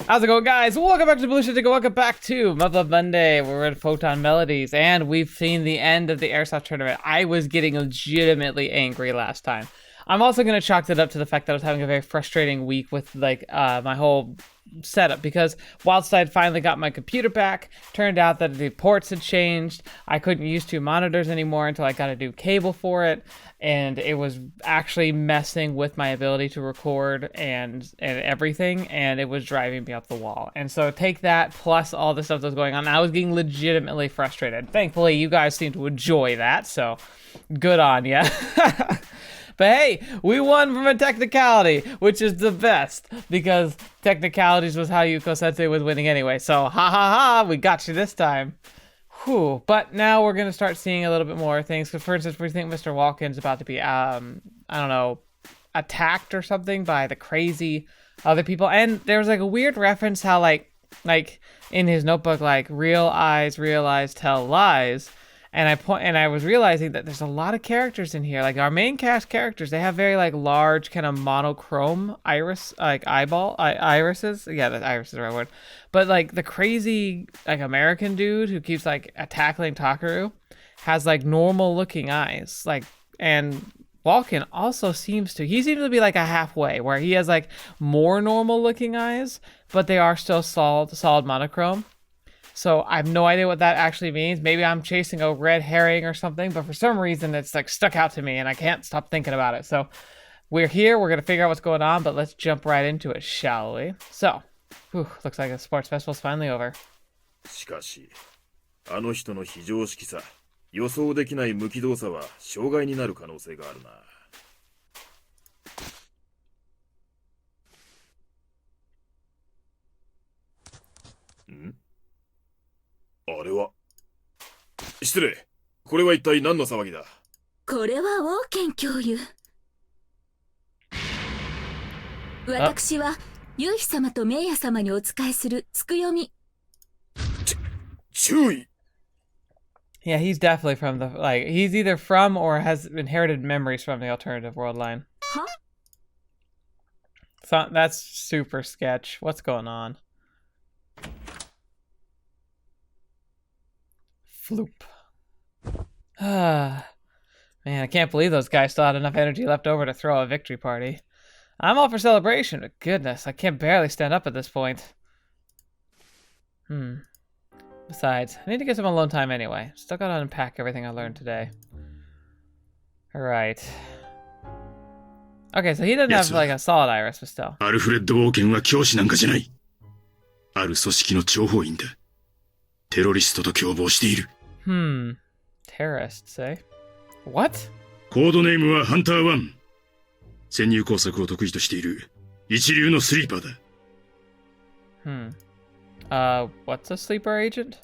How's it going, guys? Welcome back to TheBlueShifting. Welcome back to Muv-Luv Monday. We're at Photonmelodies, and we've seen the end of the airsoft tournament. I was getting legitimately angry last time. I'm also going to chalk that up to the fact that I was having a very frustrating week with my whole setup, because whilst I'd finally got my computer back, turned out that the ports had changed. I couldn't use two monitors anymore until I got a new cable for it, and it was actually messing with my ability to record and everything, and it was driving me up the wall. And so take that plus all the stuff that was going on. I was getting legitimately frustrated. Thankfully, you guys seem to enjoy that, so good on ya. But hey, we won from a technicality, which is the best, because technicalities was how Yuuko Sensei was winning anyway. So ha ha ha, we got you this time. Whew. But now we're gonna start seeing a little bit more things. Because for instance, we think Mr. Walken's about to be, I don't know, attacked or something by the crazy other people. And there was like a weird reference how like in his notebook, like real eyes tell lies. And I was realizing that there's a lot of characters in here. Like our main cast characters, they have very like large kind of monochrome iris, like irises. Yeah, that iris is the right word. But like the crazy like American dude who keeps like tackling Takeru has like normal looking eyes. Like, and Walken also seems to be like a halfway where he has like more normal looking eyes, but they are still solid monochrome. So I have no idea what that actually means. Maybe I'm chasing a red herring or something, but for some reason it's like stuck out to me and I can't stop thinking about it. So we're here, we're gonna figure out what's going on, but let's jump right into it, shall we? So, looks like the sports festival's finally over. しかし、あの人の非常識さ、予想できない無機動作は障害になる可能性があるな。ん？あれは。失礼。これは一体何の騒ぎだ？これは王権教諭。私はユウヒ様とメイヤ様にお仕えするつくよみ。注意。 Yeah, he's definitely from the, like, he's either from or has inherited memories from the alternative worldline. Huh? So, that's super sketch. What's going on? Floop. Man, I can't believe those guys still had enough energy left over to throw a victory party. I'm all for celebration, but goodness, I can't barely stand up at this point. Besides, I need to get some alone time anyway. Still gotta unpack everything I learned today. Alright. Okay, so he doesn't have like a solid iris, but still. アルフレッド・ウォーケンは教師なんかじゃない。ある組織の諜報員だ。テロリストと共謀している。Terrorists, eh? What? コードネームはハンター1。潜入工作を得意としている一流のスリーパーだ。What's a sleeper agent?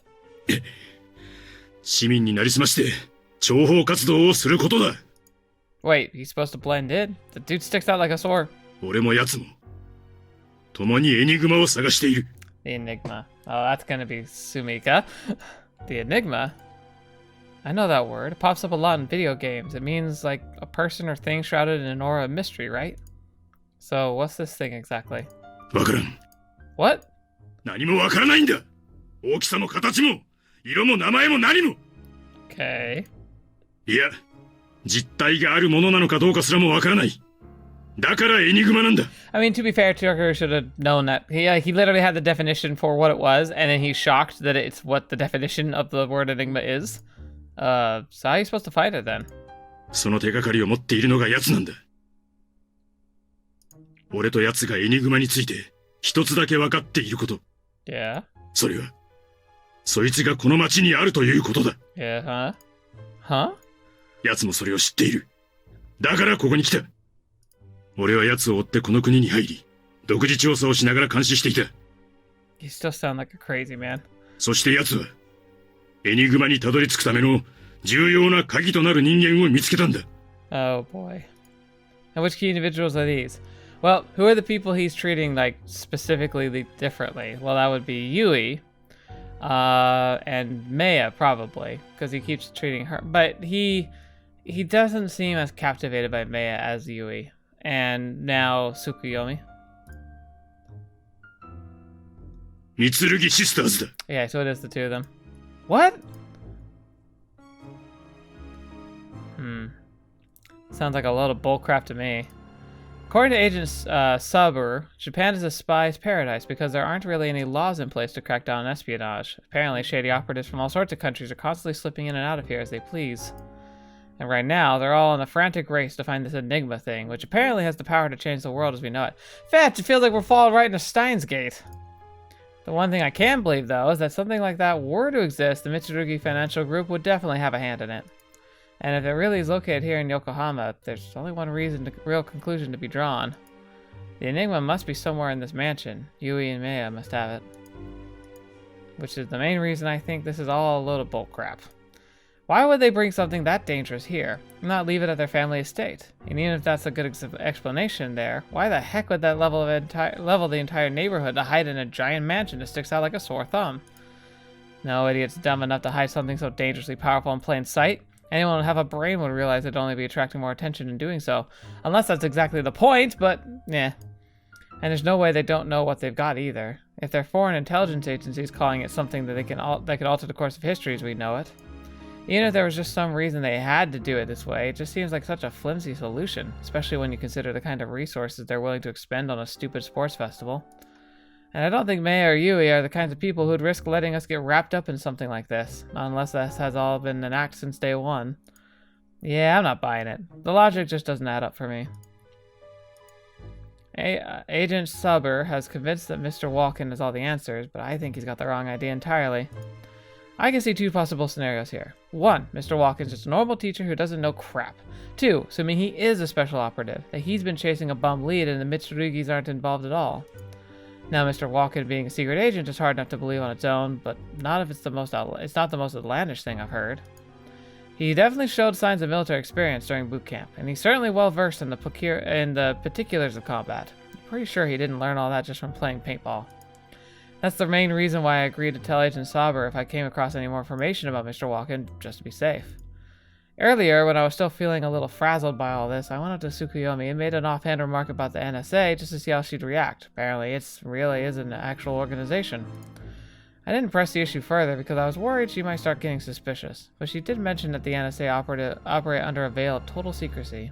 市民になりすまして諜報活動をすることだ。Wait, he's supposed to blend in? The dude sticks out like a sword. 俺も奴も共にエニグマを探している。The Enigma. Oh, that's gonna be Sumika. The Enigma? I know that word. It pops up a lot in video games. It means like a person or thing shrouded in an aura of mystery, right? So what's this thing exactly? わからん。 What? 何もわからないんだ。大きさも形も色も名前も何も。 Okay. いや、実体があるものなのかどうかすらもわからない。だからエニグマなんだ。 I mean, to be fair, Takeru should have known that. He literally had the definition for what it was, and then he's shocked that it's what the definition of the word enigma is. So how are you supposed to fight it then? その手がかりを持っているのが奴なんだ。俺と奴がエニグマについて一つだけ分かっていること。Yeah? それは、そいつがこの町にあるということだ。Yeah, huh? 奴もそれを知っている。だからここに来た。俺は奴を追ってこの国に入り、独自調査をしながら監視していた。You still sound like a crazy man. そして奴は、エニグマにたどり着くための重要な鍵となる人間を見つけたんだ。Oh boy. And which key individuals are these? Well, who are the people he's treating like specifically differently? Well, that would be Yuuhi, and Meiya probably, because he keeps treating her. But he doesn't seem as captivated by Meiya as Yuuhi. And now Tsukuyomi. 三剣シスターズだ。 Yeah, so it is the two of them. What? Sounds like a load of bullcrap to me. According to Agent Saber, Japan is a spy's paradise because there aren't really any laws in place to crack down on espionage. Apparently, shady operatives from all sorts of countries are constantly slipping in and out of here as they please. And right now, they're all in a frantic race to find this Enigma thing, which apparently has the power to change the world as we know it. Fetch, it feels like we're falling right into Steins Gate. The one thing I can believe, though, is that something like that were to exist, the Mitsurugi Financial Group would definitely have a hand in it. And if it really is located here in Yokohama, there's only one real conclusion to be drawn. The Enigma must be somewhere in this mansion. Yuuhi and Meiya must have it. Which is the main reason I think this is all a load of bullcrap. Why would they bring something that dangerous here, and not leave it at their family estate? And even if that's a good explanation there, why the heck would that level the entire neighborhood to hide in a giant mansion that sticks out like a sore thumb? No idiot's dumb enough to hide something so dangerously powerful in plain sight. Anyone with half a brain would realize it'd only be attracting more attention in doing so. Unless that's exactly the point, but yeah. And there's no way they don't know what they've got either. If they're foreign intelligence agencies calling it something that could alter the course of history as we know it. Even if there was just some reason they had to do it this way, it just seems like such a flimsy solution, especially when you consider the kind of resources they're willing to expend on a stupid sports festival. And I don't think Meiya or Yuuhi are the kinds of people who'd risk letting us get wrapped up in something like this, not unless this has all been an act since day one. Yeah, I'm not buying it. The logic just doesn't add up for me. Agent Saber has convinced that Mr. Walken has all the answers, but I think he's got the wrong idea entirely. I can see two possible scenarios here. 1, Mr. Walken's just a normal teacher who doesn't know crap. 2, assuming he is a special operative, that he's been chasing a bum lead and the Mitsurugis aren't involved at all. Now, Mr. Walken being a secret agent is hard enough to believe on its own, but not if it's not the most outlandish thing I've heard. He definitely showed signs of military experience during boot camp, and he's certainly well versed in the particulars of combat. I'm pretty sure he didn't learn all that just from playing paintball. That's the main reason why I agreed to tell Agent Saber if I came across any more information about Mr. Walken, just to be safe. Earlier, when I was still feeling a little frazzled by all this, I went up to Tsukuyomi and made an offhand remark about the NSA just to see how she'd react. Apparently, it really is an actual organization. I didn't press the issue further because I was worried she might start getting suspicious, but she did mention that the NSA operate under a veil of total secrecy.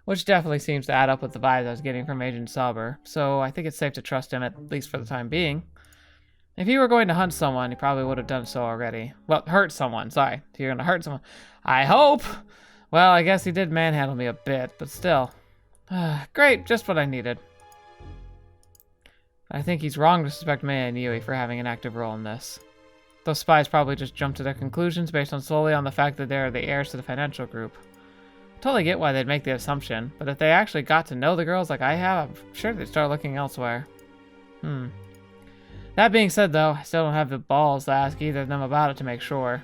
Which definitely seems to add up with the vibes I was getting from Agent Saber, so I think it's safe to trust him, at least for the time being. If he were going to hunt someone, he probably would have done so already. Well, hurt someone, sorry. If you're going to hurt someone. I hope! Well, I guess he did manhandle me a bit, but still. Great, just what I needed. I think he's wrong to suspect Meiya and Yuuhi for having an active role in this. Those spies probably just jumped to their conclusions based solely on the fact that they're the heirs to the financial group. Totally get why they'd make the assumption, but if they actually got to know the girls like I have, I'm sure they'd start looking elsewhere. That being said, though, I still don't have the balls to ask either of them about it to make sure.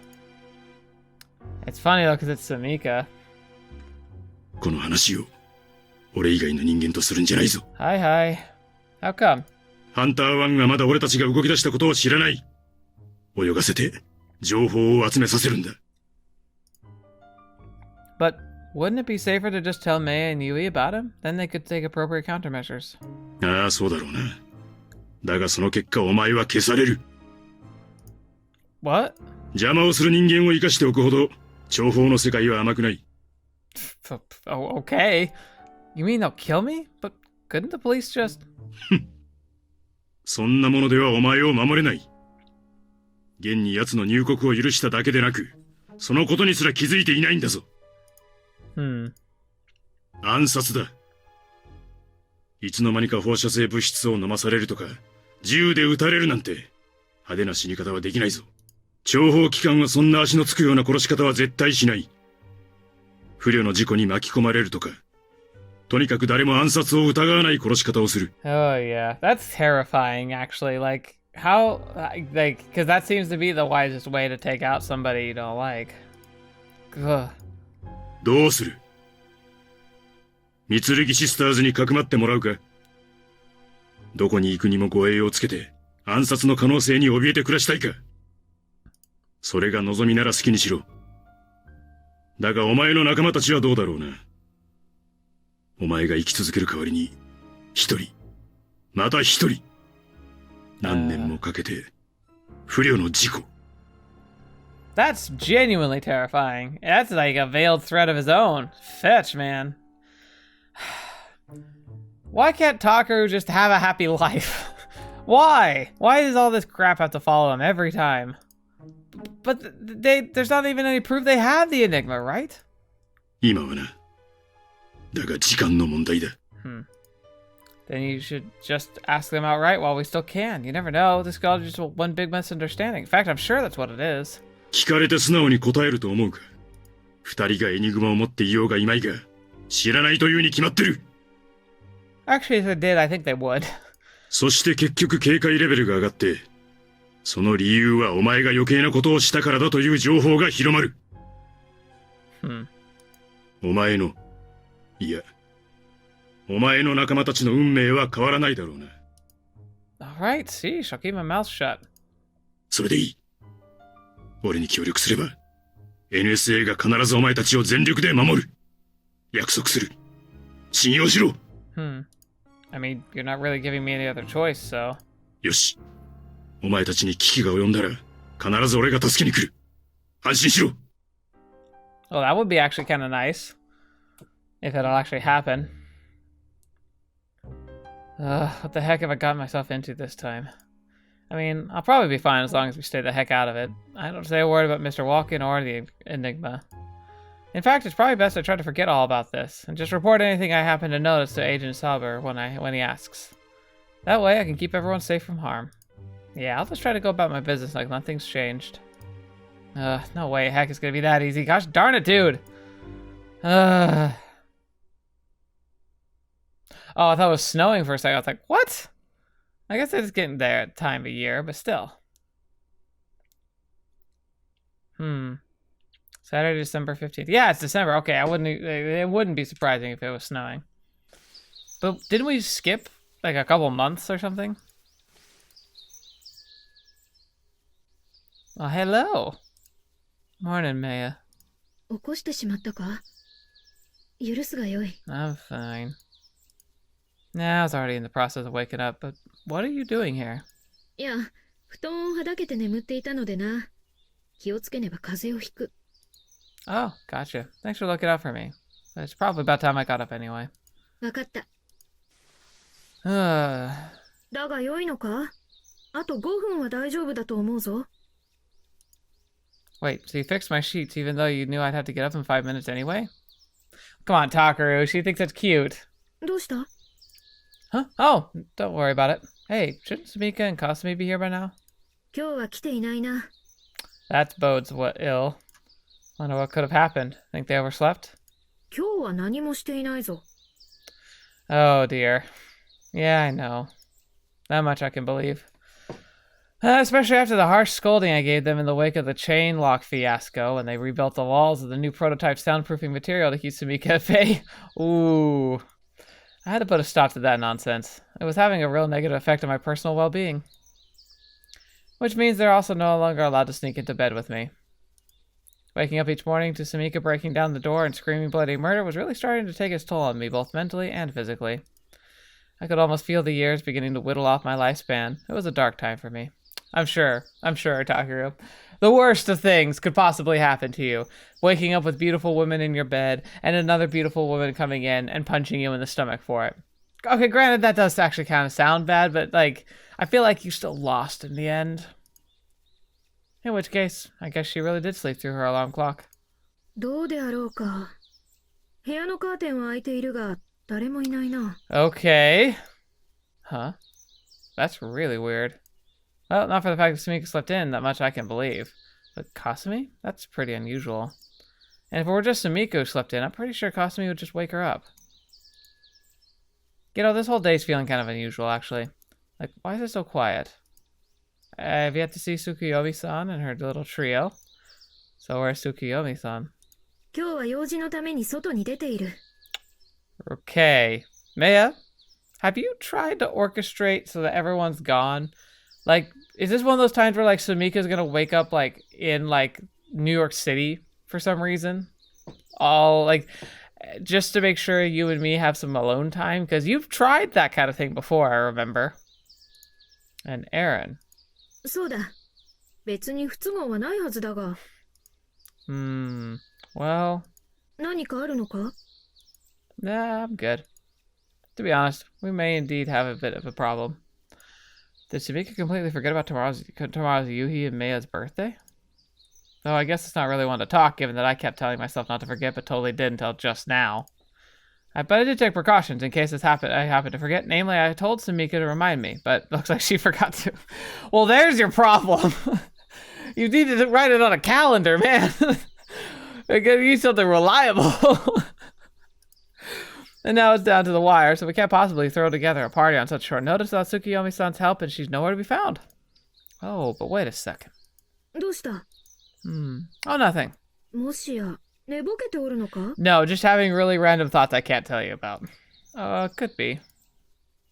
It's funny, though, because it's Samika. この話を俺以外の人間とするんじゃないぞ。Hi, hi. How come? ハンター1はまだ俺たちが動き出したことを知らない。泳がせて情報を集めさせるんだ。But wouldn't it be safer to just tell Meiya and Yuuhi about him? Then they could take appropriate countermeasures. ああ、そうだろうな。だがその結果お前は消される。What? 邪魔をする人間を生かしておくほど情報の世界は甘くない。Oh, okay. You mean they'll kill me? But couldn't the police just... そんなものではお前を守れない。現に奴の入国を許しただけでなく、そのことにすら気づいていないんだぞ。暗殺だ。いつの間にか放射性物質を飲まされるとか、銃で撃たれるなんて、派手な死に方はできないぞ。諜報機関はそんな足のつくような殺し方は絶対しない。不慮の事故に巻き込まれるとか、とにかく誰も暗殺を疑わない殺し方をする。Oh yeah, that's terrifying actually. Like, how, like, because that seems to be the wisest way to take out somebody you don't like. Ugh. どうする？三剣シスターズにかくまってもらうか？どこに行くにも護衛をつけて暗殺の可能性に怯えて暮らしたいか？それが望みなら好きにしろ。だがお前の仲間たちはどうだろうな。お前が生き続ける代わりに一人、また一人、何年もかけて不慮の事故。 That's genuinely terrifying. That's like a veiled threat of his own. Fetch, man. Why can't Takeru just have a happy life? Why? Why does all this crap have to follow him every time? But there's not even any proof they have the Enigma, right? 今はな。だが時間の問題だ。Then you should just ask them outright while we still can. You never know. This could all just one big misunderstanding. In fact, I'm sure that's what it is. 聞かれて素直に答えると思うか。二人がエニグマを持っていようがいまいが、知らないというに決まってる。Actually, if they did, I think they would. そして結局警戒レベルが上がって、その理由はお前が余計なことをしたからだという情報が広まる。お前の、いや、お前の仲間たちの運命は変わらないだろうな。Alright, see, I'll keep my mouth shut. それでいい。俺に協力すれば、NSA が必ずお前たちを全力で守る。約束する。信用しろ。I mean, you're not really giving me any other choice, so. よし。お前たちに危機が及んだら、必ず俺が助けに来る。安心しろ。Well, that would be actually kind of nice. If it'll actually happen. What the heck have I gotten myself into this time? I mean, I'll probably be fine as long as we stay the heck out of it. I don't say a word about Mr. Walken or the Enigma. In fact, it's probably best I try to forget all about this, and just report anything I happen to notice to Agent Sauber when he asks. That way I can keep everyone safe from harm. Yeah, I'll just try to go about my business like nothing's changed. No way, heck, it's gonna be that easy. Gosh darn it, dude! Oh, I thought it was snowing for a second. I was like, what? I guess it's getting there at time of year, but still. Saturday, December 15th. Yeah, it's December. Okay, it wouldn't be surprising if it was snowing. But didn't we skip like a couple months or something? Oh, hello. Morning, Meiya. 起こしてしまったか？許すがよい。 I'm fine. Nah, I was already in the process of waking up, but what are you doing here? いや、布団をはだけて眠っていたのでな。気をつけねば風邪をひく。 Oh, gotcha. Thanks for looking out for me. But it's probably about time I got up anyway. わかった。 Uh, だが良いのか？あと5分は大丈夫だと思うぞ。 wait, so you fixed my sheets even though you knew I'd have to get up in 5 minutes anyway? Come on, Takeru. She thinks that's cute. どうした？ Huh? Oh, don't worry about it. Hey, shouldn't Sumika and Kasumi be here by now? 今日は来ていないな。 That bodes ill. Wonder what could have happened. Think they overslept? 今日は何もしていないぞ。 Oh dear. Yeah, I know. That much I can believe. Especially after the harsh scolding I gave them in the wake of the chain lock fiasco when they rebuilt the walls of the new prototype soundproofing material to keep Sumika at bay. Ooh. I had to put a stop to that nonsense. It was having a real negative effect on my personal well-being. Which means they're also no longer allowed to sneak into bed with me. Waking up each morning to Sumika breaking down the door and screaming bloody murder was really starting to take its toll on me, both mentally and physically. I could almost feel the years beginning to whittle off my lifespan. It was a dark time for me. I'm sure, Takeru. The worst of things could possibly happen to you. Waking up with beautiful women in your bed, and another beautiful woman coming in and punching you in the stomach for it. Okay, granted, that does actually kind of sound bad, but, like, I feel like you still lost in the end. In which case, I guess she really did sleep through her alarm clock. どうであろうか。部屋のカーテンは開いているが、誰もいないな。 Okay. Huh? That's really weird. Well, not for the fact that Sumika slept in, that much I can believe. But Kasumi? That's pretty unusual. And if it were just Sumika who slept in, I'm pretty sure Kasumi would just wake her up. You know, this whole day's feeling kind of unusual, actually. Like, why is it so quiet? I've yet to see Tsukuyomi-san and her little trio. So where's Tsukuyomi-san? 今日は用事のために外に出ている。 Okay. Meiya, have you tried to orchestrate so that everyone's gone? Like, is this one of those times where, like, Sumika's gonna wake up, like, in, like, New York City for some reason? All, like, just to make sure you and me have some alone time? Because you've tried that kind of thing before, I remember. And Aaron. そうだ。別に不都合はないはずだが。Well, 何かあるのか？ nah, I'm good. To be honest, we may indeed have a bit of a problem. Did Shamika completely forget about tomorrow's Yuuhi and Meiya's birthday? Though I guess it's not really one to talk, given that I kept telling myself not to forget, but totally did until just now. But I did take precautions in case I happened to forget. Namely, I told Samika to remind me, but looks like she forgot to. Well, there's your problem. You need to write it on a calendar, man. I gotta use something reliable. And now it's down to the wire, so we can't possibly throw together a party on such short notice without Tsukiyomi-san's help, and she's nowhere to be found. Oh, but wait a second. どうした？ Oh, nothing. もしや、寝ぼけておるのか？ No, just having really random thoughts I can't tell you about. Could be.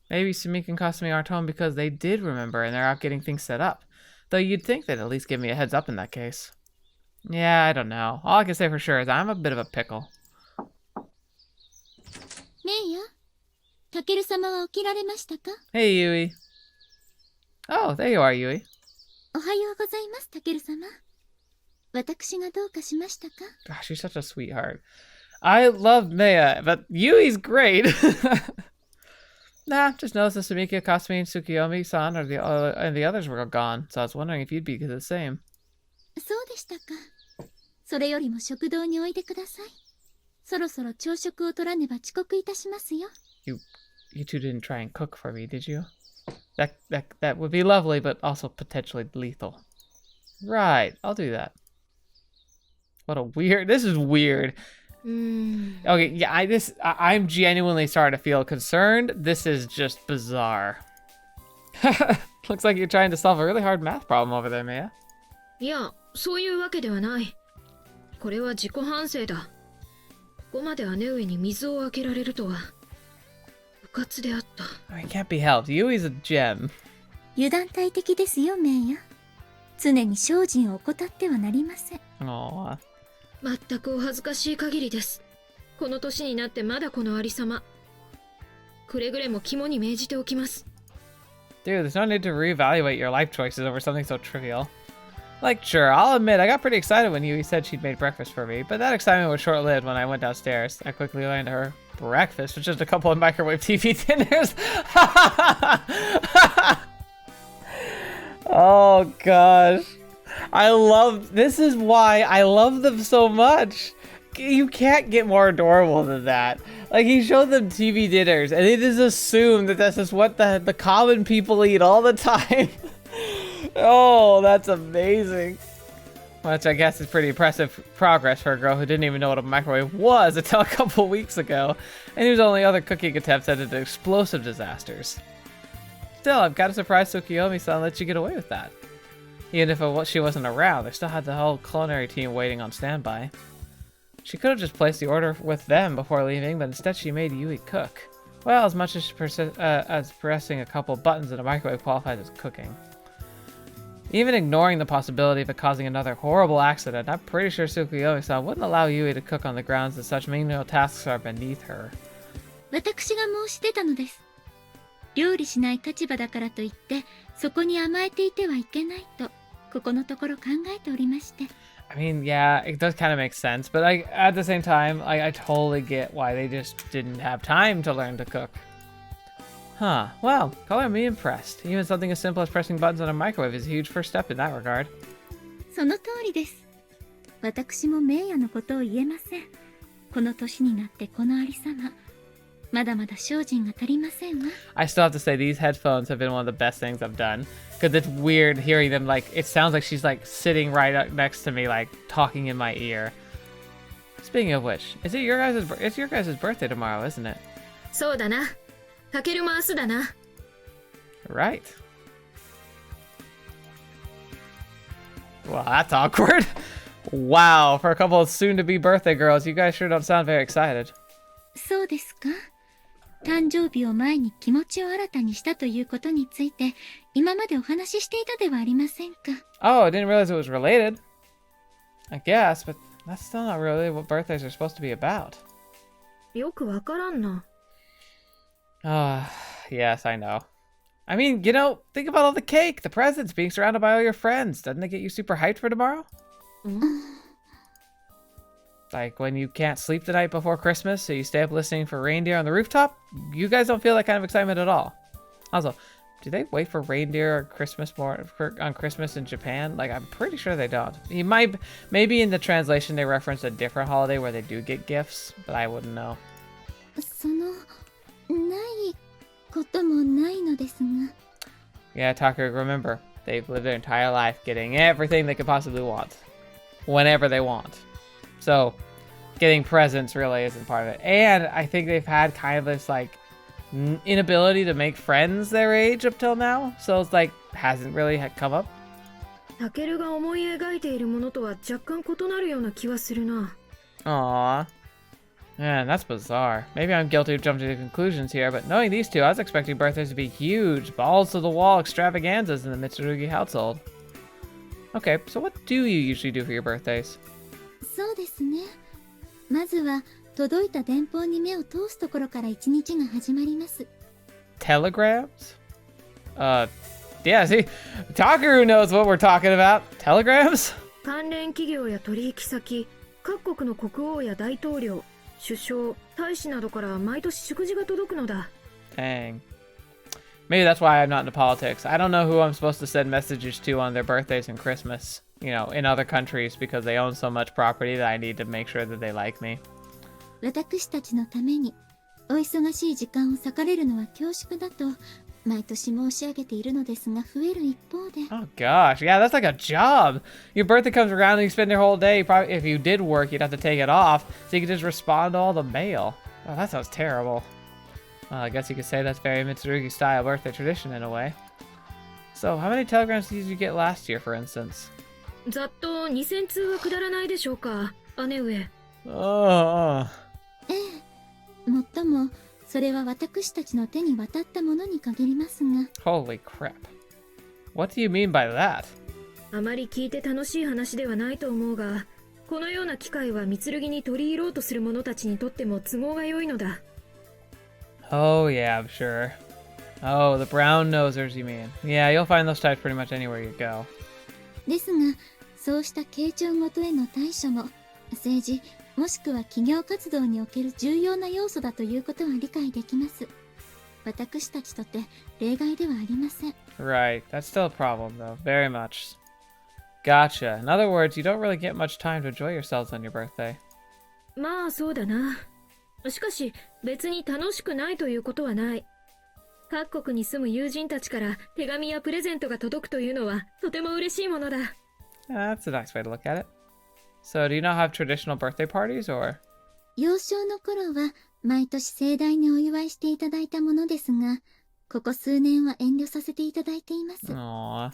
Maybe Sumika and Kasumi aren't home because they did remember and they're out getting things set up. Though you'd think they'd at least give me a heads up in that case. Yeah, I don't know. All I can say for sure is I'm a bit of a pickle. メイヤ、タケル様は起きられましたか？ Hey, Yui. Oh, there you are, Yui. おはようございます、タケル様。私がどうかしましたか？ Gosh, she's such a sweetheart. I love Meiya, but Yui's great. Nah, just noticed that Sumika, Kasumi, and Tsukiyomi-san and the others were gone, so I was wondering if you'd be the same. そうでしたか。それよりも食堂においでください。そろそろ朝食を取らねば遅刻いたしますよ。You two didn't try and cook for me, did you? That would be lovely, but also potentially lethal. Right, I'll do that. This is weird. Okay, yeah, I'm genuinely starting to feel concerned. This is just bizarre. Looks like you're trying to solve a really hard math problem over there, Meiya. いや、そういうわけではない。これは自己反省だ。ここまで姉上に水をあけられるとは。うかつであった。I mean, can't be helped. Yui's a gem. 油断大敵ですよ、メイヤ。常に精進を怠ってはなりません。Aww. 全くお恥ずかしい限りです。この年になってまだこのありさま。くれぐれも肝に銘じておきます。Dude, there's no need to reevaluate your life choices over something so trivial. Like, sure, I'll admit I got pretty excited when Yuuhi said she'd made breakfast for me, but that excitement was short-lived when I went downstairs. I quickly learned her breakfast was just a couple of microwave TV dinners. Oh gosh. This is why I love them so much. You can't get more adorable than that. Like, he showed them TV dinners, and they just assume that this is what the common people eat all the time. Oh, that's amazing. Which I guess is pretty impressive progress for a girl who didn't even know what a microwave was until a couple weeks ago, and whose only other cooking attempts ended in explosive disasters. Still, I'm kind of surprised Tsukiyomi-san let you get away with that. Even if she wasn't around, they still had the whole culinary team waiting on standby. She could have just placed the order with them before leaving, but instead she made Yuuhi cook. Well, as much as pressing a couple buttons in a microwave qualifies as cooking. Even ignoring the possibility of it causing another horrible accident, I'm pretty sure Tsukiyomi-san wouldn't allow Yuuhi to cook on the grounds that such menial tasks are beneath her. 私が申し出たのです。料理しない立場だからといって、そこに甘えていてはいけないと、ここのところ考えておりまして。I mean, yeah, it does kind of make sense, but at the same time, I totally get why they just didn't have time to learn to cook. Huh, well, color me impressed. Even something as simple as pressing buttons on a microwave is a huge first step in that regard. その通りです。私もメイヤのことを言えません。この年になってこのありさま。まだまだ精進が足りませんわ。I still have to say these headphones have been one of the best things I've done. Because it's weird hearing them, like, it sounds like she's like sitting right up next to me, like talking in my ear. Speaking of which, it's your guys' birthday tomorrow, isn't it? そうだな。タケルも明日だな。Right. Well, that's awkward. Wow, for a couple of soon-to-be birthday girls, you guys sure don't sound very excited. そうですか。誕生日を前に気持ちを新たにしたということについて、今までお話ししていたではありませんか。Oh, I didn't realize it was related. I guess, but that's still not really what birthdays are supposed to be about. よくわからんな。Ah, yes, I know. I mean, you know, think about all the cake, the presents, being surrounded by all your friends. Doesn't it get you super hyped for tomorrow? Like when you can't sleep the night before Christmas, so you stay up listening for reindeer on the rooftop? You guys don't feel that kind of excitement at all. Also, do they wait for reindeer on Christmas in Japan? Like, I'm pretty sure they don't. Maybe in the translation they reference a different holiday where they do get gifts, but I wouldn't know. その、ないこともないのですが。 Yeah, Takeru, remember, they've lived their entire life getting everything they could possibly want, whenever they want. So, getting presents really isn't part of it. And I think they've had kind of this, like, inability to make friends their age up till now. So it's like, hasn't really come up. タケルが思い描いているものとは若干異なるような気はするな。 Aww. Man, that's bizarre. Maybe I'm guilty of jumping to conclusions here, but knowing these two, I was expecting birthdays to be huge, balls-to-the-wall extravaganzas in the Mitsurugi household. Okay, so what do you usually do for your birthdays? そうですね。まずは届いた電報に目を通すところから一日が始まります。 Telegrams? Yeah, see, Takeru knows what we're talking about. Telegrams? 関連企業や取引先、各国の国王や大統領、首相、大使などから毎年祝辞が届くのだ。 Dang. Maybe that's why I'm not into politics. I don't know who I'm supposed to send messages to on their birthdays and Christmas, you know, in other countries because they own so much property that I need to make sure that they like me. 私たちのためにお忙しい時間を割かれるのは恐縮だと毎年申し上げているのですが増える一方で。 Oh gosh, yeah, that's like a job. Your birthday comes around and you spend your whole day. Probably, if you did work, you'd have to take it off so you could just respond to all the mail. Oh, that sounds terrible. Well, I guess you could say that's very Mitsurugi style birthday tradition in a way. So, how many telegrams did you get last year, for instance? ざっと2000通はくだらないでしょうか、姉上。Oh. ええ、もっともそれは私たちの手に渡ったものに限りますが。 Holy crap. What do you mean by that? あまり聞いて楽しい話ではないと思うが、このような機会は蜜剣に取り入ろうとする者たちにとっても都合が良いのだ。Oh, yeah, I'm sure. Oh, the brown nosers, you mean. Yeah, you'll find those types pretty much anywhere you go. ですが、そうした傾聴ごとへの対処も政治もしくは企業活動における重要な要素だということは理解できます。私たちとて例外ではありません。 Right, that's still a problem, though. Very much. Gotcha. In other words, you don't really get much time to enjoy yourselves on your birthday. まあそうだな。しかし別に楽しくないということはない。各国に住む友人たちから手紙やプレゼントが届くというのはとても嬉しいものだ。That's a nice way to look at it. So, do you not have traditional birthday parties, or? 幼少の頃は毎年盛大にお祝いしていただいたものですが、ここ数年は遠慮させていただいています。 Aww.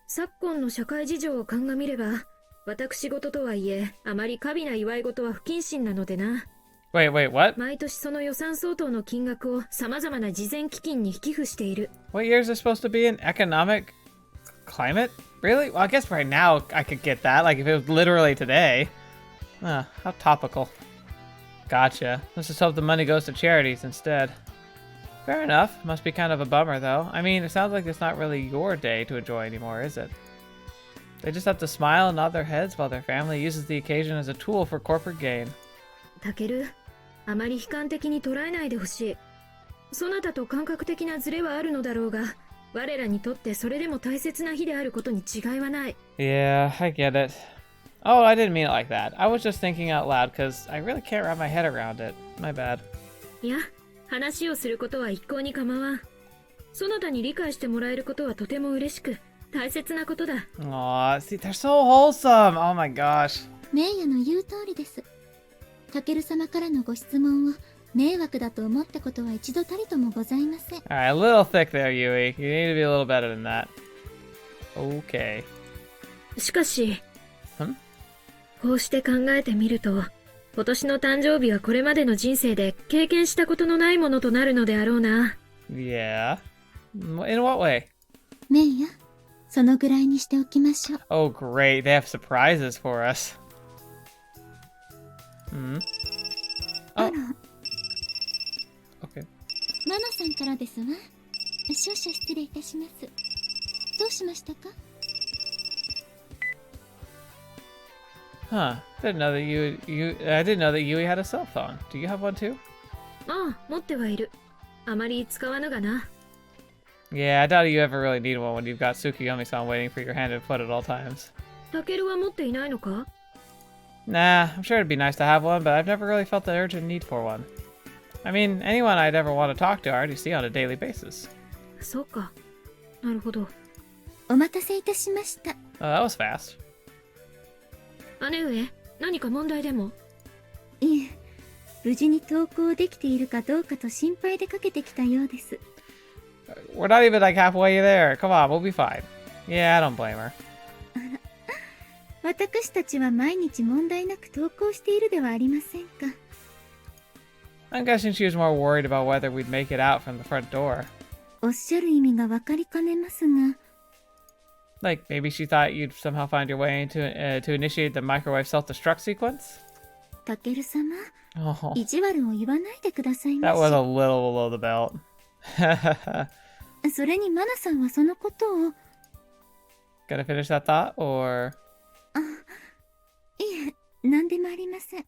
昨今の社会事情を鑑みれば、私事とはいえ、あまり過敏な祝い事は不謹慎なのでな。Wait, what? 毎年その予算相当の金額を様々な慈善基金に寄付している。What year is this supposed to be in? Economic climate? Really? Well, I guess right now I could get that, like if it was literally today. How topical. Gotcha. Let's just hope the money goes to charities instead. Fair enough. Must be kind of a bummer, though. I mean, it sounds like it's not really your day to enjoy anymore, is it? They just have to smile and nod their heads while their family uses the occasion as a tool for corporate gain. タケル、あまり悲観的に捉えないでほしい。そなたと感覚的なズレはあるのだろうが、我らにとってそれでも大切な日であることに違いはない。Yeah, I get it. Oh, I didn't mean it like that. I was just thinking out loud because I really can't wrap my head around it. My bad. いや、話をすることは一向に構わん。そなたに理解してもらえることはとても嬉しく、大切なことだ。Aw, see, they're so wholesome. Oh my gosh. メイヤの言う通りです。タケル様からのご質問を迷惑だと思ったことは一度たりともございません。Alright, a little thick there, Yuuhi. You need to be a little better than that. Okay. しかし、ん？こうして考えてみると、今年の誕生日はこれまでの人生で経験したことのないものとなるのであろうな。Yeah? In what way? メイヤ、そのぐらいにしておきましょう。Oh, great. They have surprises for us. Hmm? あら、 Okay. ママさんからですわ。少々失礼いたします。どうしましたか？ Huh. Didn't know that I didn't know that Yuuhi had a cell phone. Do you have one too? ああ、持ってはいる。あまり使わぬがな。Yeah, I doubt you ever really need one when you've got Tsukuyomi-san waiting for your hand and foot at all times. タケルは持っていないのか？ Nah, I'm sure it'd be nice to have one, but I've never really felt the urgent need for one. I mean, anyone I'd ever want to talk to I already see on a daily basis. そうか。なるほど。お待たせいたしました。 Oh, that was fast. 姉上、何か問題でも？いえ、無事に投稿できているかどうかと心配でかけてきたようです。 We're not even like halfway there. Come on, we'll be fine. Yeah, I don't blame her. 私たちは毎日問題なく投稿しているではありませんか。 I'm guessing she was more worried about whether we'd make it out from the front door. おっしゃる意味がわかりかねますが。 Like, maybe she thought you'd somehow find your way into to initiate the microwave self-destruct sequence? タケル様、 Oh, 意地悪を言わないでくださいま that was し。 a little below the belt. それにマナさんはそのことを。 Gonna finish that thought, or...? いえ、なんでもありません。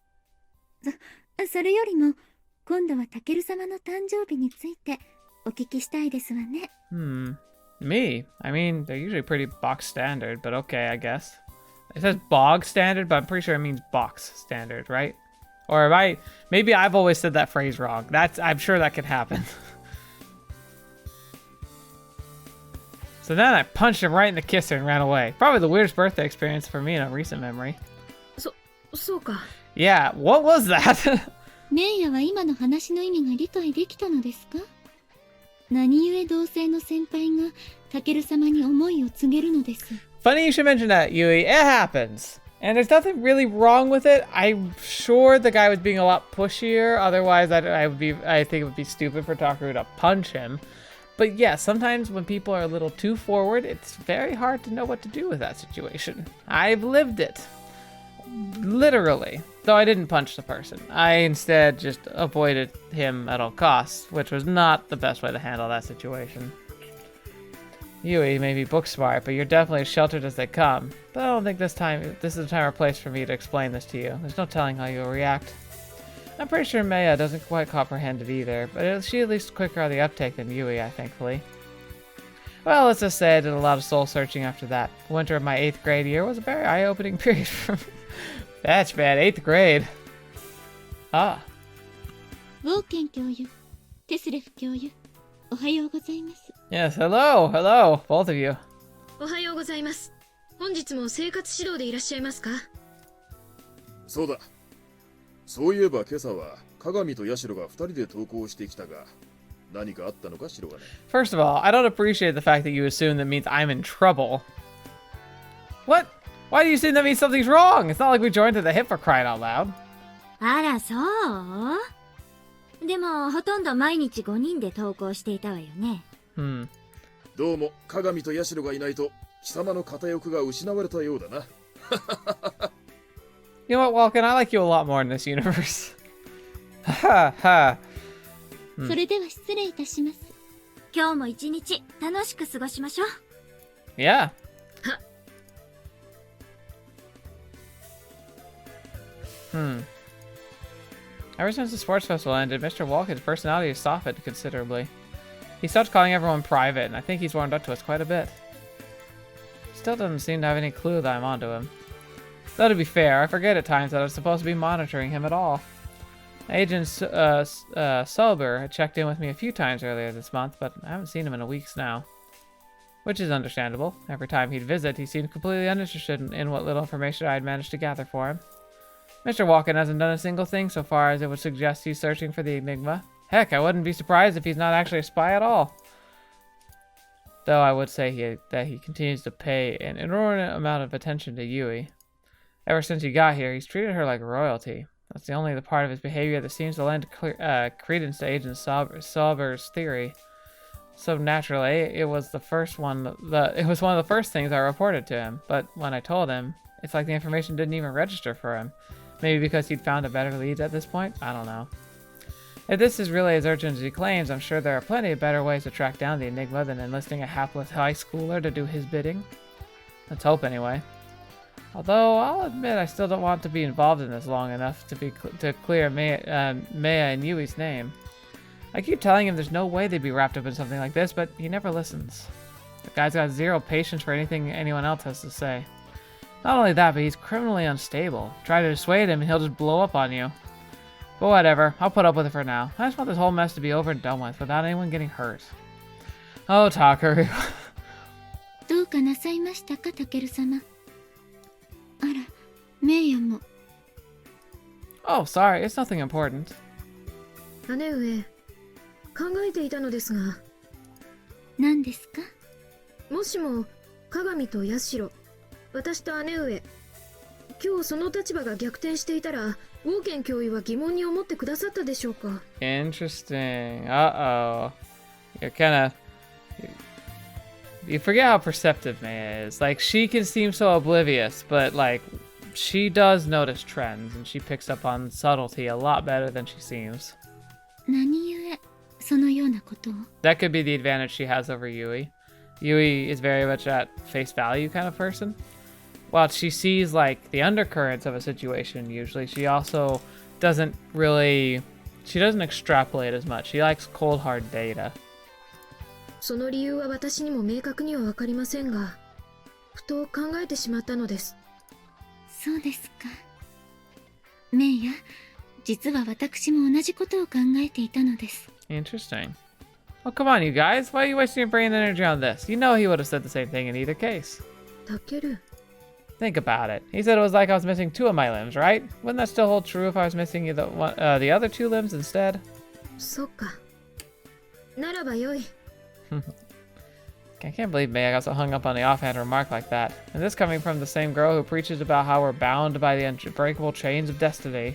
それよりも、今度はタケル様の誕生日についてお聞きしたいですわね。Me? I mean, they're usually pretty box standard, but okay, I guess. It says bog standard, but I'm pretty sure it means box standard, right? Or maybe I've always said that phrase wrong. I'm sure that could happen. So then I punched him right in the kisser and ran away. Probably the weirdest birthday experience for me in a recent memory. そうか。 Yeah, what was that? メイヤは今の話の意味が理解できたのですか？何故同性の先輩がタケル様に思いを告げるのです。 Funny you should mention that, Yuuhi. It happens. And there's nothing really wrong with it. I'm sure the guy was being a lot pushier. Otherwise, I think it would be stupid for Takeru to punch him. But yeah, sometimes when people are a little too forward, it's very hard to know what to do with that situation. I've lived it. Literally. Though I didn't punch the person. I instead just avoided him at all costs, which was not the best way to handle that situation. Yuuhi may be book smart, but you're definitely as sheltered as they come. But I don't think this is the time or place for me to explain this to you. There's no telling how you'll react. I'm pretty sure Meiya doesn't quite comprehend it either, but she at least quicker on the uptake than Yuuhi, thankfully. Well, let's just say I did a lot of soul searching after that. The winter of my 8th grade year was a very eye-opening period for me. That's bad, 8th grade. Ah. ウォーケン教諭、テスレフ教授、おはようございます。 Yes, hello, both of you. おはようございます。本日も生活指導でいらっしゃいますか？そうだ。そういえば今朝は鏡とヤシロが2人で投稿してきたが、何かあったのかしろがね。 First of all, I don't appreciate the fact that you assume that means I'm in trouble. What? Why do you assume that means something's wrong? It's not like we joined to the hip for crying out loud. あら、そう？でも、ほとんど毎日5人で投稿していたわよね。どうも鏡とヤシロがいないと貴様の片翼が失われたようだな。You know what, Walken? I like you a lot more in this universe. Ha ha. それでは失礼いたします。今日も一日楽しく過ごしましょう。Yeah. Ever since the sports festival ended, Mr. Walken's personality has softened considerably. He stopped calling everyone private, and I think he's warmed up to us quite a bit. Still doesn't seem to have any clue that I'm onto him. Though to be fair, I forget at times that I'm supposed to be monitoring him at all. Agent Sober had checked in with me a few times earlier this month, but I haven't seen him in weeks now. Which is understandable. Every time he'd visit, he seemed completely uninterested in what little information I had managed to gather for him. Mr. Walken hasn't done a single thing so far as it would suggest he's searching for the Enigma. Heck, I wouldn't be surprised if he's not actually a spy at all. Though I would say that he continues to pay an inordinate amount of attention to Yuuhi. Ever since he got here, he's treated her like royalty. That's the only part of his behavior that seems to lend credence to Agent Sober's theory. So naturally, it was one of the first things I reported to him. But when I told him, it's like the information didn't even register for him. Maybe because he'd found a better lead at this point? I don't know. If this is really as urgent as he claims, I'm sure there are plenty of better ways to track down the Enigma than enlisting a hapless high schooler to do his bidding. Let's hope anyway. Although, I'll admit I still don't want to be involved in this long enough to clear Meiya and Yui's name. I keep telling him there's no way they'd be wrapped up in something like this, but he never listens. The guy's got zero patience for anything anyone else has to say. Not only that, but he's criminally unstable. Try to dissuade him and he'll just blow up on you. But whatever, I'll put up with it for now. I just want this whole mess to be over and done with without anyone getting hurt. Oh, Takeru. どうかなさいましたか、タケル様。あら、メイヤも。Oh, sorry, it's nothing important. 姉上、考えていたのですが、何ですか？もしも鏡と社、私と姉上、今日その立場が逆転していたら、ウォーケン教諭は疑問に思ってくださったでしょうか。 Interesting. Uh-oh. You're kinda... You forget how perceptive Meiya is. Like, she can seem so oblivious, but, like, she does notice trends, and she picks up on subtlety a lot better than she seems. 何故、そのようなことを。 That could be the advantage she has over Yuuhi. Yuuhi is very much at face value kind of person. While she sees, like, the undercurrents of a situation, usually, she also doesn't really... She doesn't extrapolate as much. She likes cold, hard data. その理由は私にも明確にはわかりませんが、ふと考えてしまったのです。そうですか。メイヤ、実は私も同じことを考えていたのです。 Interesting. Well, come on, you guys. Why are you wasting your brain energy on this? You know he would have said the same thing in either case. タケル。 Think about it. He said it was like I was missing 2 of my limbs, right? Wouldn't that still hold true if I was missing the other 2 limbs instead? そっか。ならばよい。I can't believe Meiya got so hung up on the offhand remark like that. And this coming from the same girl who preaches about how we're bound by the unbreakable chains of destiny.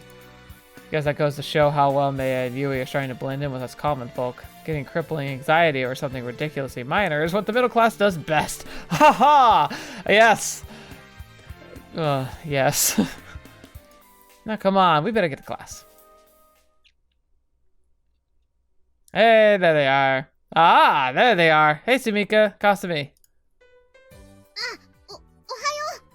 Guess that goes to show how well Meiya and Yuuhi are starting to blend in with us common folk. Getting crippling anxiety over something ridiculously minor is what the middle class does best. Ha ha! Yes! Yes. Now come on, we better get to class. Hey, there they are. Ah, there they are. Hey, Sumika, Kasumi.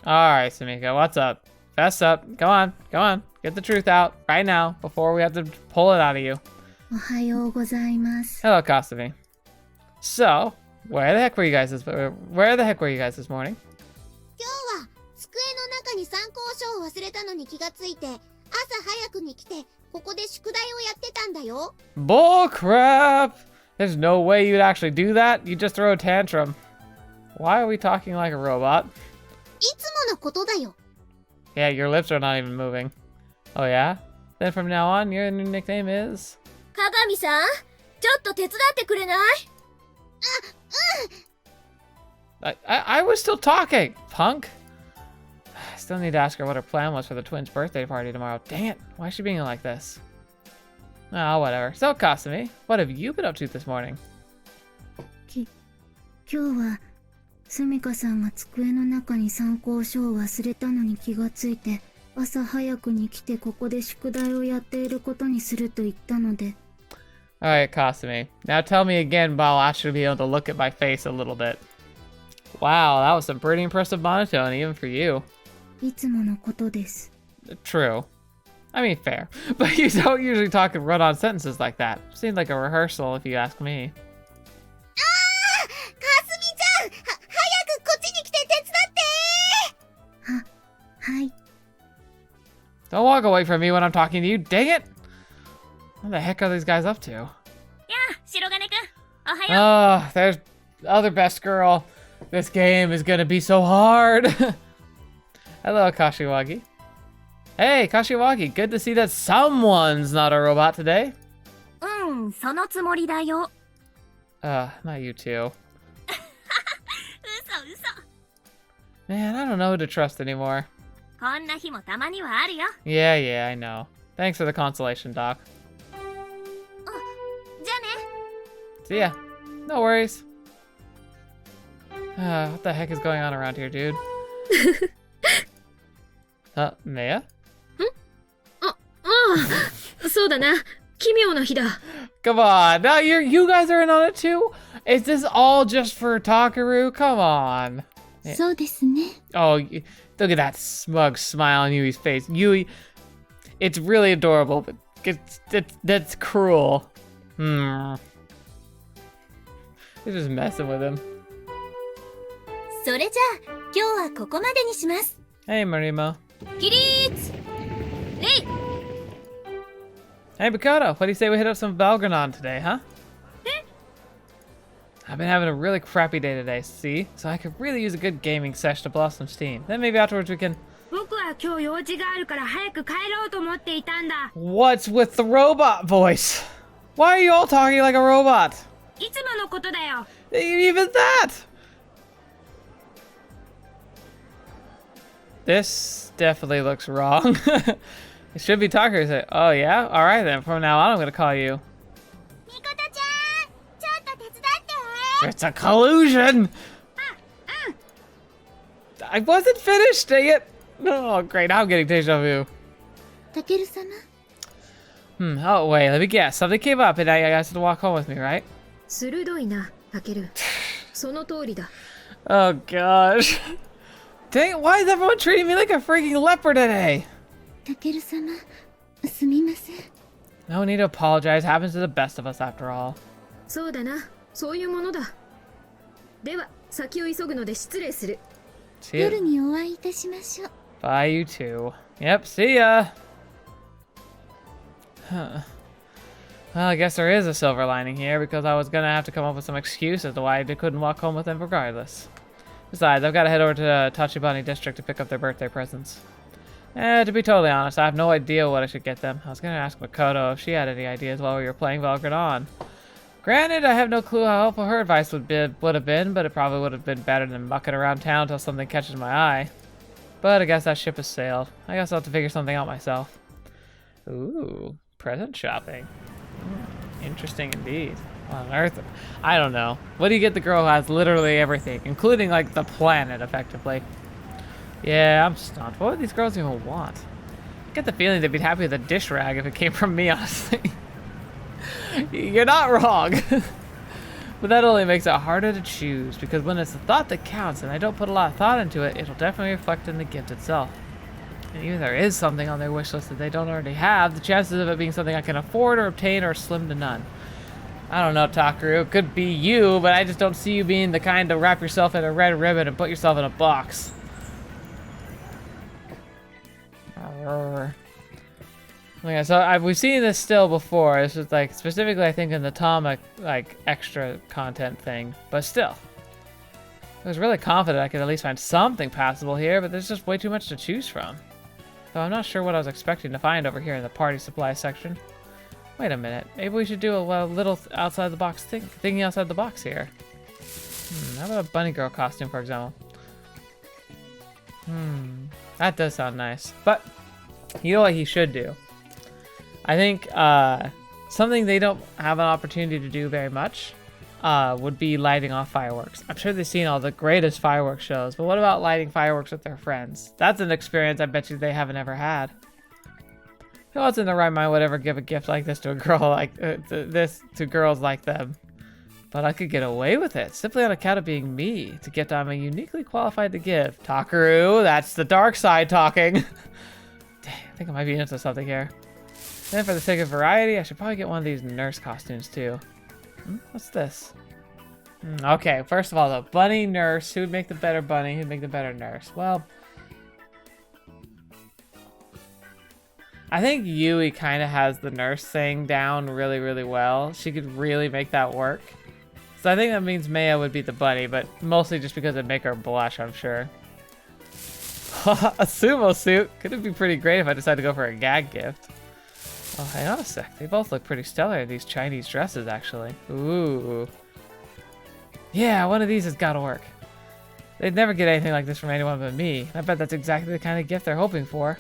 Alright, Sumika, what's up? Fess up. Come on. Get the truth out right now before we have to pull it out of you. おはようございます。 Hello, Kasumi. So, where the heck were you guys this morning? 今日は机の中に参考書を忘れたのに気がついて、朝早くに来てここで宿題をやってたんだよ。 Bull crap! There's no way you'd actually do that. You just throw a tantrum. Why are we talking like a robot? いつものことだよ。 Yeah, your lips are not even moving. Oh yeah? Then from now on, your new nickname is? 鏡さん、ちょっと手伝ってくれない？ I was still talking, punk. I still need to ask her what her plan was for the twins' birthday party tomorrow. Dang it, why is she being like this? Oh, whatever. So, Kasumi, what have you been up to this morning? 今日はスミカさんが机の中に参考書を忘れたのに気がついて、朝早くに来てここで宿題をやっていることにすると言ったので。Alright, Kasumi. Now tell me again, but I'll actually be able to look at my face a little bit. Wow, that was some pretty impressive monotone, even for you. いつものことです。 True. I mean, fair. But you don't usually talk in run-on sentences like that. Seemed like a rehearsal, if you ask me. かすみちゃん、早くこっちに来て手伝って。はい。 Don't walk away from me when I'm talking to you, dang it! What the heck are these guys up to? やあ、白金くん、おはよう。 Oh, there's the other best girl. This game is gonna be so hard. Hello, Kashiwagi. Hey, Kashiwagi, good to see that someone's not a robot today. うん、そのつもりだよ。 Not you two. 嘘嘘。 Man, I don't know who to trust anymore. こんな日もたまにはあるよ。 Yeah, I know. Thanks for the consolation, Doc. じゃあね。 See ya. No worries. What the heck is going on around here, dude? Meiya? ああ、そうだな。奇妙な日だ。 Come on, now you guys are in on it too? Is this all just for Takeru? Come on. そうですね。 Oh, look at that smug smile on Yui's face. Yuhi, it's really adorable, but that's cruel. They're just messing with him. それじゃあ、今日はここまでにします。 Hey, Marimo. 起立レイ Hey, Makoto, what do you say we hit up some Valgranon today, huh? I've been having a really crappy day today, see? So I could really use a good gaming session to blow off some steam. Then maybe afterwards we can... 僕は今日用事があるから早く帰ろうと思っていたんだ。 What's with the robot voice? Why are you all talking like a robot? いつものことだよ。 Even that! This definitely looks wrong. It should be Takeru say, oh yeah? Alright then, from now on I'm gonna call you. ミコトちゃん、ちょっと手伝って。 It's a collusion! I wasn't finished, dang it! Oh great, now I'm getting deja vu. タケル様 Oh wait, let me guess. Something came up and I asked you to walk home with me, right? 鋭いな、タケル。その通りだ。 Oh gosh. Dang it, why is everyone treating me like a freaking leper today? タケル様すみません。 No need to apologize, happens to the best of us after all. そうだな、そういうものだ。では、先を急ぐので失礼する。 See 夜 ya. にお会いいたしましょう。 Bye, you too. Yep, see ya. Huh. Well, I guess there is a silver lining here because I was gonna have to come up with some excuse as to why I couldn't walk home with them regardless. Besides, I've got to head over to Tachibana District to pick up their birthday presents. To be totally honest, I have no idea what I should get them. I was gonna ask Makoto if she had any ideas while we were playing Valgradon. Granted, I have no clue how helpful her advice would have been, but it probably would have been better than mucking around town until something catches my eye. But I guess that ship has sailed. I guess I'll have to figure something out myself. Ooh, present shopping. Interesting indeed. What on earth? I don't know. What do you get the girl who has literally everything, including like the planet, effectively? Yeah, I'm stumped. What would these girls even want? I get the feeling they'd be happy with a dish rag if it came from me, honestly. You're not wrong. But that only makes it harder to choose, because when it's the thought that counts and I don't put a lot of thought into it, it'll definitely reflect in the gift itself. And even if there is something on their wish list that they don't already have, the chances of it being something I can afford or obtain are slim to none. I don't know, Takeru. It could be you, but I just don't see you being the kind to wrap yourself in a red ribbon and put yourself in a box. Okay, so we've seen this still before. This was like specifically, I think, in the Atomic like extra content thing, but still, I was really confident I could at least find something passable here. But there's just way too much to choose from. So I'm not sure what I was expecting to find over here in the party supply section. Wait a minute, maybe we should do a little outside the box thingy outside the box here. How about a bunny girl costume, for example? That does sound nice, but you know what he should do? I think something they don't have an opportunity to do very much would be lighting off fireworks. I'm sure they've seen all the greatest fireworks shows, but what about lighting fireworks with their friends? That's an experience I bet you they haven't ever had. Who else in their right mind would ever give a gift like this to a girl like to girls like them? But I could get away with it simply on account of being me. To get I'm uniquely qualified to give. Takeru, that's the dark side talking. Dang, I think I might be into something here. Then for the sake of variety, I should probably get one of these nurse costumes too. What's this? Okay, first of all, the bunny nurse. Who would make the better bunny? Who'd make the better nurse? Well, I think Yuuhi kind of has the nurse thing down really, really well. She could really make that work. So I think that means Meiya would be the bunny, but mostly just because it'd make her blush, I'm sure. A sumo suit. Could it be pretty great if I decided to go for a gag gift? Oh, hang on a sec. They both look pretty stellar in these Chinese dresses, actually. Ooh. Yeah, one of these has got to work. They'd never get anything like this from anyone but me. I bet that's exactly the kind of gift they're hoping for.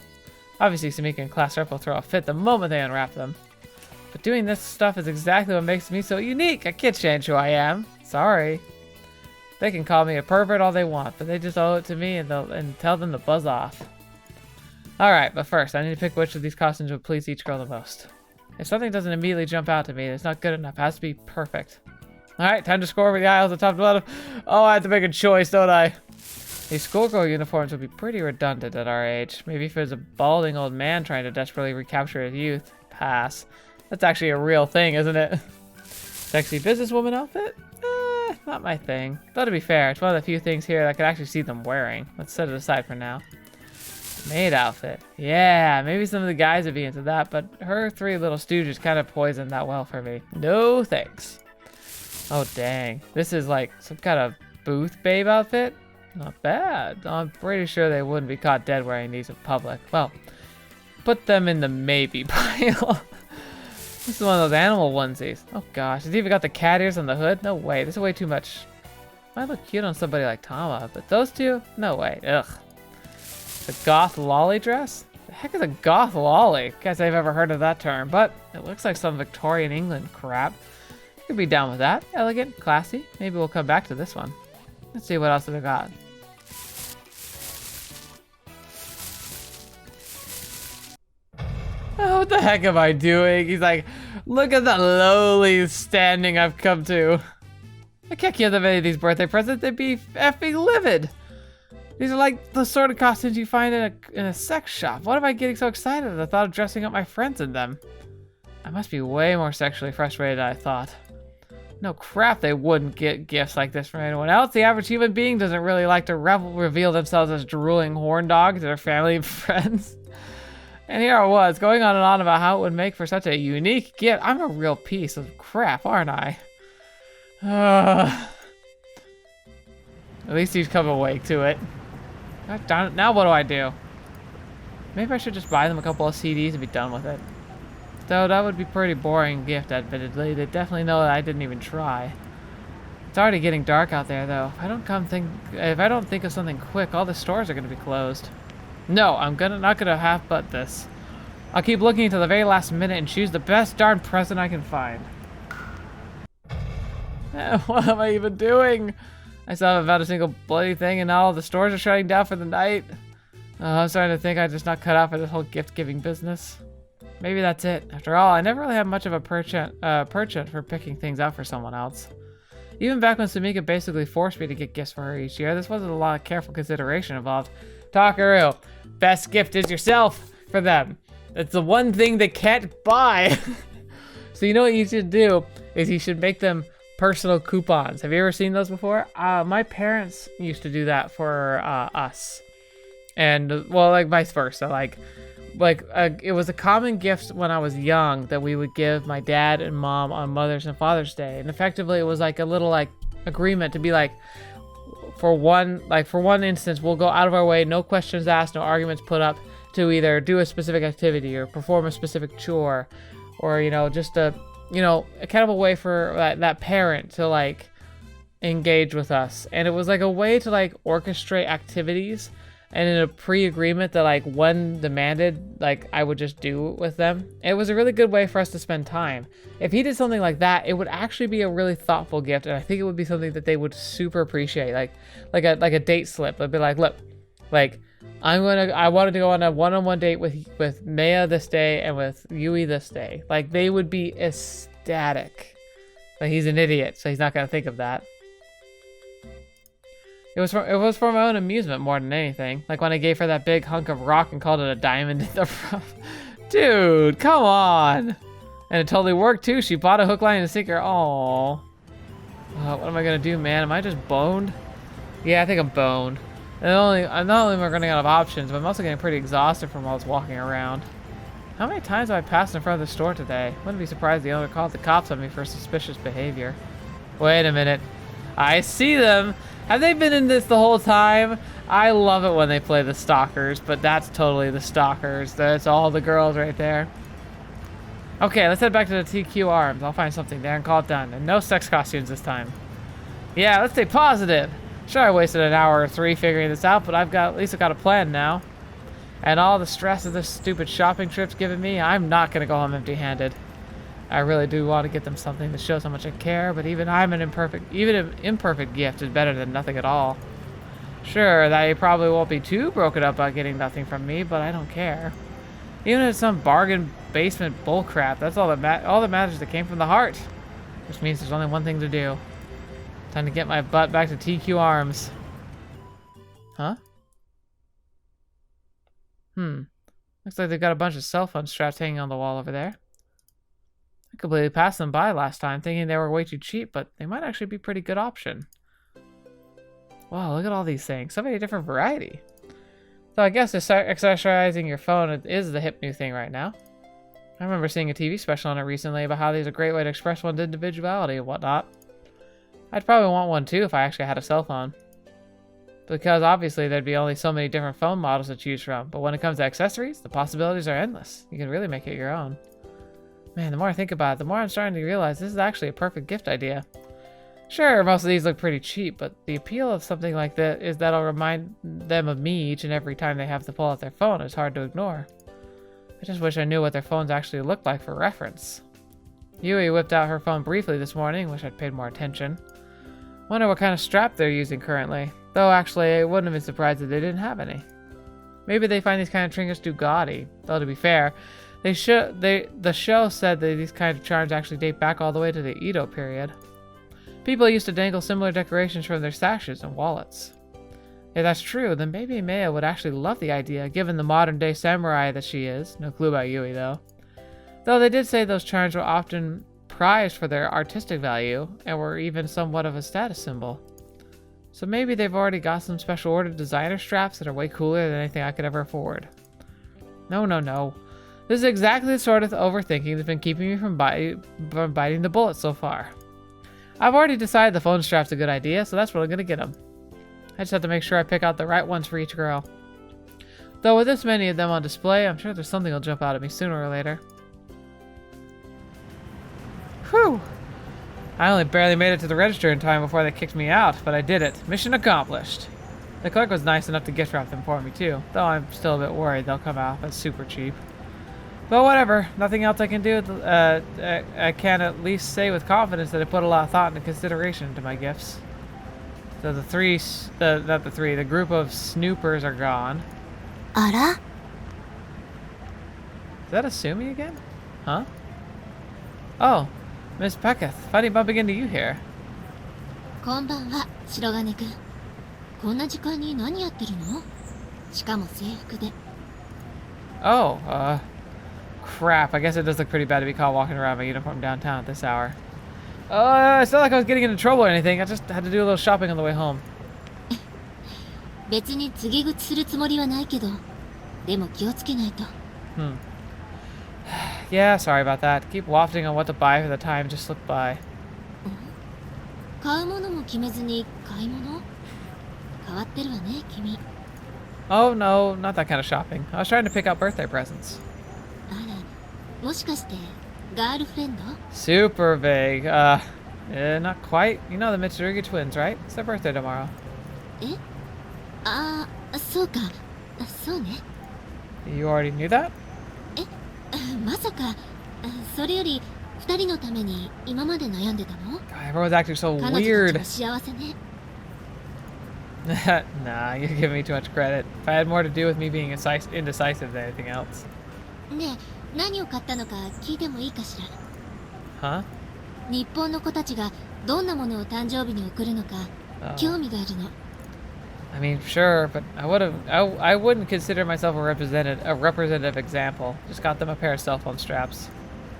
Obviously, Samika and Class Rep will throw a fit the moment they unwrap them. But doing this stuff is exactly what makes me so unique. I can't change who I am. Sorry. They can call me a pervert all they want, but they just owe it to me and tell them to buzz off. Alright, but first, I need to pick which of these costumes would please each girl the most. If something doesn't immediately jump out to me, it's not good enough. It has to be perfect. Alright, time to score over the aisles at top to bottom. Oh, I have to make a choice, don't I? These schoolgirl uniforms would be pretty redundant at our age. Maybe if it was a balding old man trying to desperately recapture his youth. Pass. That's actually a real thing, isn't it? Sexy businesswoman outfit? Not my thing. Though to be fair, it's one of the few things here that I could actually see them wearing. Let's set it aside for now. Maid outfit. Yeah, maybe some of the guys would be into that, but her three little stooges kind of poisoned that well for me. No thanks. Oh dang. This is like some kind of booth babe outfit? Not bad. I'm pretty sure they wouldn't be caught dead wearing these in public. Well, put them in the maybe pile. This is one of those animal onesies. Oh gosh, it's even got the cat ears on the hood? No way, this is way too much. Might look cute on somebody like Tama, but those two? No way, ugh. The goth lolly dress? The heck is a goth lolly? Guess I've ever heard of that term, but it looks like some Victorian England crap. Could be down with that. Elegant, classy. Maybe we'll come back to this one. Let's see what else they got. Oh, what the heck am I doing? He's like, look at the lowly standing I've come to. I can't give them any of these birthday presents. They'd be effing livid. These are like the sort of costumes you find in a sex shop. What am I getting so excited at the thought of dressing up my friends in them? I must be way more sexually frustrated than I thought. No crap, they wouldn't get gifts like this from anyone else. The average human being doesn't really like to reveal themselves as drooling horn dogs to their family and friends. And here I was, going on and on about how it would make for such a unique gift. I'm a real piece of crap, aren't I? At least he's come awake to it. God darn it, now what do I do? Maybe I should just buy them a couple of CDs and be done with it. Though that would be a pretty boring gift, admittedly. They definitely know that I didn't even try. It's already getting dark out there, though. If I don't think of something quick, all the stores are going to be closed. No, I'm not gonna half-butt this. I'll keep looking until the very last minute and choose the best darn present I can find. What am I even doing? I still haven't found a single bloody thing and now all the stores are shutting down for the night. I'm starting to think I'm just not cut out for this whole gift-giving business. Maybe that's it. After all, I never really had much of a penchant for picking things out for someone else. Even back when Sumika basically forced me to get gifts for her each year, this wasn't a lot of careful consideration involved. Takeru, best gift is yourself for them. It's the one thing they can't buy. So you know what you should do is you should make them personal coupons. Have you ever seen those before? My parents used to do that for us. And well, like vice versa. Like it was a common gift when I was young that we would give my dad and mom on Mother's and Father's Day. And effectively it was like a little like agreement to be like, for one instance, we'll go out of our way, no questions asked, no arguments put up, to either do a specific activity or perform a specific chore, or just a kind of a way for that parent to like engage with us. And it was like a way to like orchestrate activities, and in a pre-agreement that like when demanded, like I would just do it with them. It was a really good way for us to spend time. If he did something like that, it would actually be a really thoughtful gift, and I think it would be something that they would super appreciate. Like a date slip. They'd be like, look, like I wanted to go on a one-on-one date with Meiya this day and with Yuuhi this day. Like they would be ecstatic. But he's an idiot, so he's not gonna think of that. It was for my own amusement more than anything. Like when I gave her that big hunk of rock and called it a diamond in the rough. Dude, come on. And it totally worked too. She bought a hook, line, and sinker. Aww. What am I gonna do, man? Am I just boned? Yeah, I think I'm boned. And not only am I running out of options, but I'm also getting pretty exhausted from all this walking around. How many times have I passed in front of the store today? Wouldn't be surprised the owner called the cops on me for suspicious behavior. Wait a minute. I see them. Have they been in this the whole time? I love it when they play the stalkers, but that's totally the stalkers. That's all the girls right there. Okay, let's head back to the TQ Arms. I'll find something there and call it done. And no sex costumes this time. Yeah, let's stay positive. Sure, I wasted an hour or 3 figuring this out, but at least I've got a plan now. And all the stress of this stupid shopping trip's given me, I'm not gonna go home empty-handed. I really do want to get them something that shows how much I care, but even an imperfect gift is better than nothing at all. Sure, they probably won't be too broken up about getting nothing from me, but I don't care. Even if it's some bargain basement bullcrap, that's all that matters. That came from the heart, which means there's only one thing to do. Time to get my butt back to TQ Arms. Huh? Looks like they've got a bunch of cell phone straps hanging on the wall over there. I completely passed them by last time, thinking they were way too cheap, but they might actually be a pretty good option. Wow, look at all these things. So many different variety. So I guess accessorizing your phone is the hip new thing right now. I remember seeing a TV special on it recently about how these are a great way to express one's individuality and whatnot. I'd probably want one too if I actually had a cell phone. Because obviously there'd be only so many different phone models to choose from, but when it comes to accessories, the possibilities are endless. You can really make it your own. Man, the more I think about it, the more I'm starting to realize this is actually a perfect gift idea. Sure, most of these look pretty cheap, but the appeal of something like that is that it'll remind them of me each and every time they have to pull out their phone. It's hard to ignore. I just wish I knew what their phones actually looked like for reference. Yuuhi whipped out her phone briefly this morning. Wish I'd paid more attention. Wonder what kind of strap they're using currently. Though actually, I wouldn't have been surprised if they didn't have any. Maybe they find these kind of trinkets too gaudy. Though to be fair, the show said that these kind of charms actually date back all the way to the Edo period. People used to dangle similar decorations from their sashes and wallets. If that's true, then maybe Meiya would actually love the idea, given the modern-day samurai that she is. No clue about Yuuhi, though. Though they did say those charms were often prized for their artistic value, and were even somewhat of a status symbol. So maybe they've already got some special ordered designer straps that are way cooler than anything I could ever afford. No. This is exactly the sort of overthinking that's been keeping me from biting the bullet so far. I've already decided the phone strap's a good idea, so that's what I'm gonna get them. I just have to make sure I pick out the right ones for each girl. Though with this many of them on display, I'm sure there's something that'll jump out at me sooner or later. Whew! I only barely made it to the register in time before they kicked me out, but I did it. Mission accomplished. The clerk was nice enough to gift wrap them for me too, though I'm still a bit worried they'll come out as super cheap. But whatever, nothing else I can do. I can at least say with confidence that I put a lot of thought and consideration into my gifts. So the group of snoopers are gone. Ara? Is that Asumi again? Huh? Oh, Miss Peketh, funny bumping into you here. こんばんは、白金くん。こんな時間に何やってるの？しかも制服で。Oh, crap. I guess it does look pretty bad to be caught walking around in my uniform downtown at this hour. It's not like I was getting into trouble or anything. I just had to do a little shopping on the way home. 別に告げ口するつもりはないけど、でも気をつけないと。Yeah, sorry about that. Keep wafting on what to buy for the time just slipped by. 買うものも決めずに買い物？変わってるわね、君。Oh no, not that kind of shopping. I was trying to pick out birthday presents. あら、もしかしてガールフレンド？ Super vague. Not quite. You know the Mitsurugi twins, right? It's their birthday tomorrow. え？ああ、そうか。そうね。You already knew that? まさか、それより二人のために今まで悩んでたの？ God, everyone's acting so 彼女 weird. たちは幸せね。Nah, you're giving me too much credit. If I had more to do with me being indecisive than anything else. ねえ、何を買ったのか聞いてもいいかしら？ Huh? 日本の子たちがどんなものを誕生日に贈るのか興味があるの。I mean, sure, but I wouldn't consider myself a representative example. Just got them a pair of cell phone straps.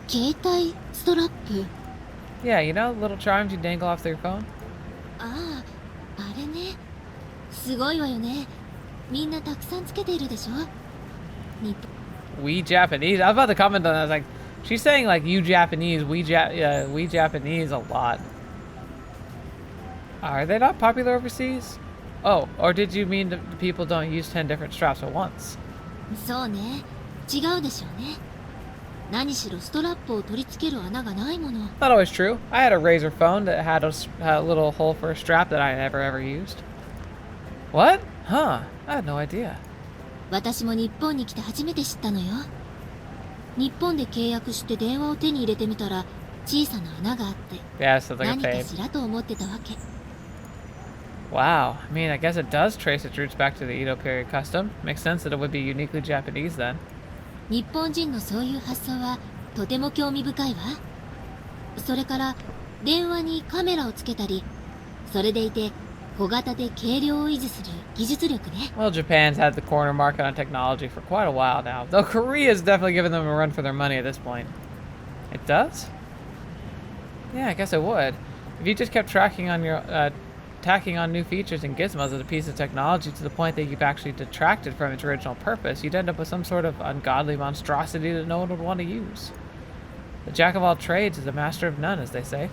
携帯ストラップ？ Yeah, you know, little charms you dangle off their phone? ああ、あれね。すごいわよね。みんなたくさんつけているでしょ？日本。We Japanese. I was about to comment on that. I was like, she's saying like you Japanese, we Japanese a lot. Are they not popular overseas? Oh, or did you mean the people don't use 10 different straps at once? そうね。違うでしょうね。何しろストラップを取り付ける穴がないもの。 Not always true. I had a Razor phone that had a little hole for a strap that I never ever used. What? Huh. I had no idea. 私も日本に来て初めて知ったのよ。日本で契約して電話を手に入れてみたら小さな穴があって Yeah, so like a 何か fade. しらと思ってたわけ。 Wow. I mean, I guess it does trace its roots back to the Edo period custom. Makes sense that it would be uniquely Japanese then. 日本人のそういう発想はとても興味深いわ。それから電話にカメラをつけたり、それでいて小型で軽量を維持する技術力ね。Well, Japan's had the corner market on technology for quite a while now, though Korea's definitely giving them a run for their money at this point. It does? Yeah, I guess it would. If you just kept tacking on new features and gizmos as a piece of technology to the point that you've actually detracted from its original purpose, you'd end up with some sort of ungodly monstrosity that no one would want to use. The jack of all trades is the master of none, as they say.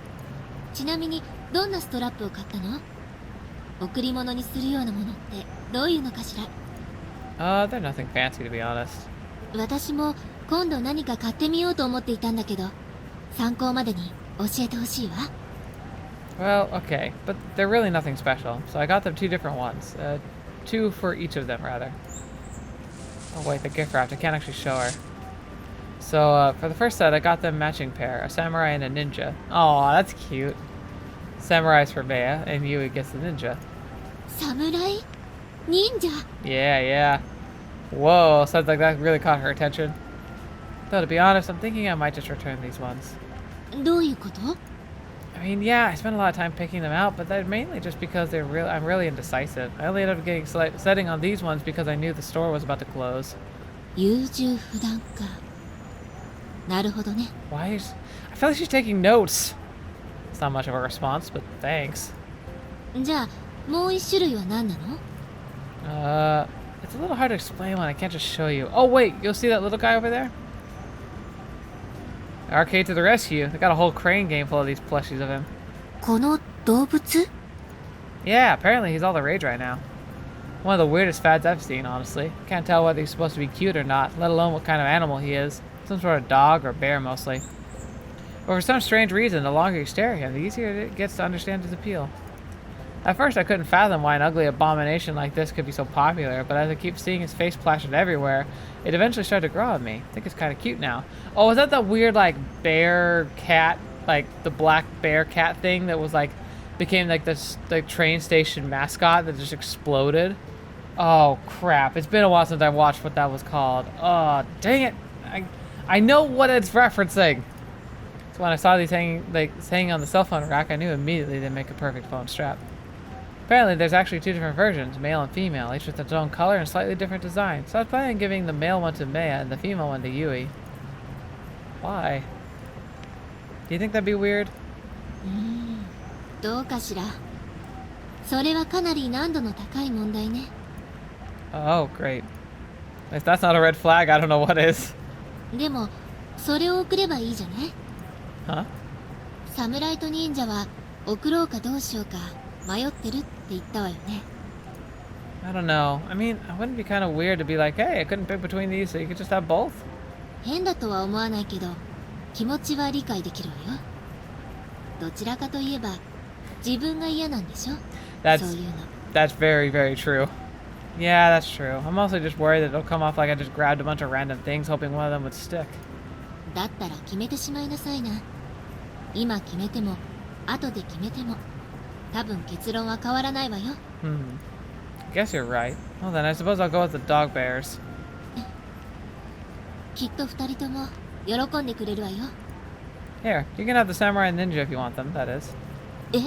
ちなみにどんなストラップを買ったの？贈り物にするようなものってどういうのかしら？ They're nothing fancy, to be honest. 私も今度何か買ってみようと思っていたんだけど、参考までに教えてほしいわ。Well, okay, but they're really nothing special, so I got them two different ones. Two for each of them, rather. Oh wait, the gift wrapped. I can't actually show her. So, for the first set, I got them matching pair, a samurai and a ninja. Oh, that's cute. Samurai's for Meiya, and Yuuhi gets the ninja. Samurai? Ninja? Yeah. Whoa, sounds like that really caught her attention. Though, to be honest, I'm thinking I might just return these ones. どういうこと？ I mean, yeah, I spent a lot of time picking them out, but that's mainly just because I'm really indecisive. I only ended up getting setting on these ones because I knew the store was about to close. 優柔不断か。なるほどね。I feel like she's taking notes. It's not much of a response, but thanks. じゃあもう一種類は何なの？ It's a little hard to explain when I can't just show you. Oh wait, you'll see that little guy over there? Arcade to the rescue. They got a whole crane game full of these plushies of him. この動物？ Yeah, apparently he's all the rage right now. One of the weirdest fads I've seen, honestly. Can't tell whether he's supposed to be cute or not, let alone what kind of animal he is. Some sort of dog or bear, mostly. But for some strange reason, the longer you stare at him, the easier it gets to understand his appeal. At first, I couldn't fathom why an ugly abomination like this could be so popular, but as I keep seeing his face plastered everywhere, it eventually started to grow on me. I think it's kind of cute now. Oh, is that the weird, like, bear cat, like, the black bear cat thing that was, like, became, like, this, like, train station mascot that just exploded? Oh, crap. It's been a while since I watched what that was called. Oh, dang it. I know what it's referencing. So when I saw these hanging on the cell phone rack, I knew immediately they'd make a perfect phone strap. Apparently, there's actually two different versions, male and female, each with its own color and slightly different design. So I was planning on giving the male one to Meiya and the female one to Yuuhi. Why? Do you think that'd be weird? どうかしら。それはかなり難度の高い問題ね。 Oh, great. If that's not a red flag, I don't know what is. でもそれを送ればいいじゃない？ Huh? 侍と忍者は送ろうかどうしようか迷ってるって言ったわよね。 I don't know. I mean, it wouldn't be kind of weird to be like, hey, I couldn't pick between these, so you could just have both? 変だとは思わないけど、気持ちは理解できるわよ。どちらかといえば自分が嫌なんでしょ？そういうの。 That's very, very true. Yeah, that's true. I'm mostly just worried that it'll come off like I just grabbed a bunch of random things hoping one of them would stick. だったら決めてしまいなさいな。今決めても後で決めても多分結論は変わらないわよ。I guess you're right. Well then, I suppose I'll go with the dog bears. きっと二人とも喜んでくれるわよ。 Here, you can have the samurai and ninja if you want them, that is. え？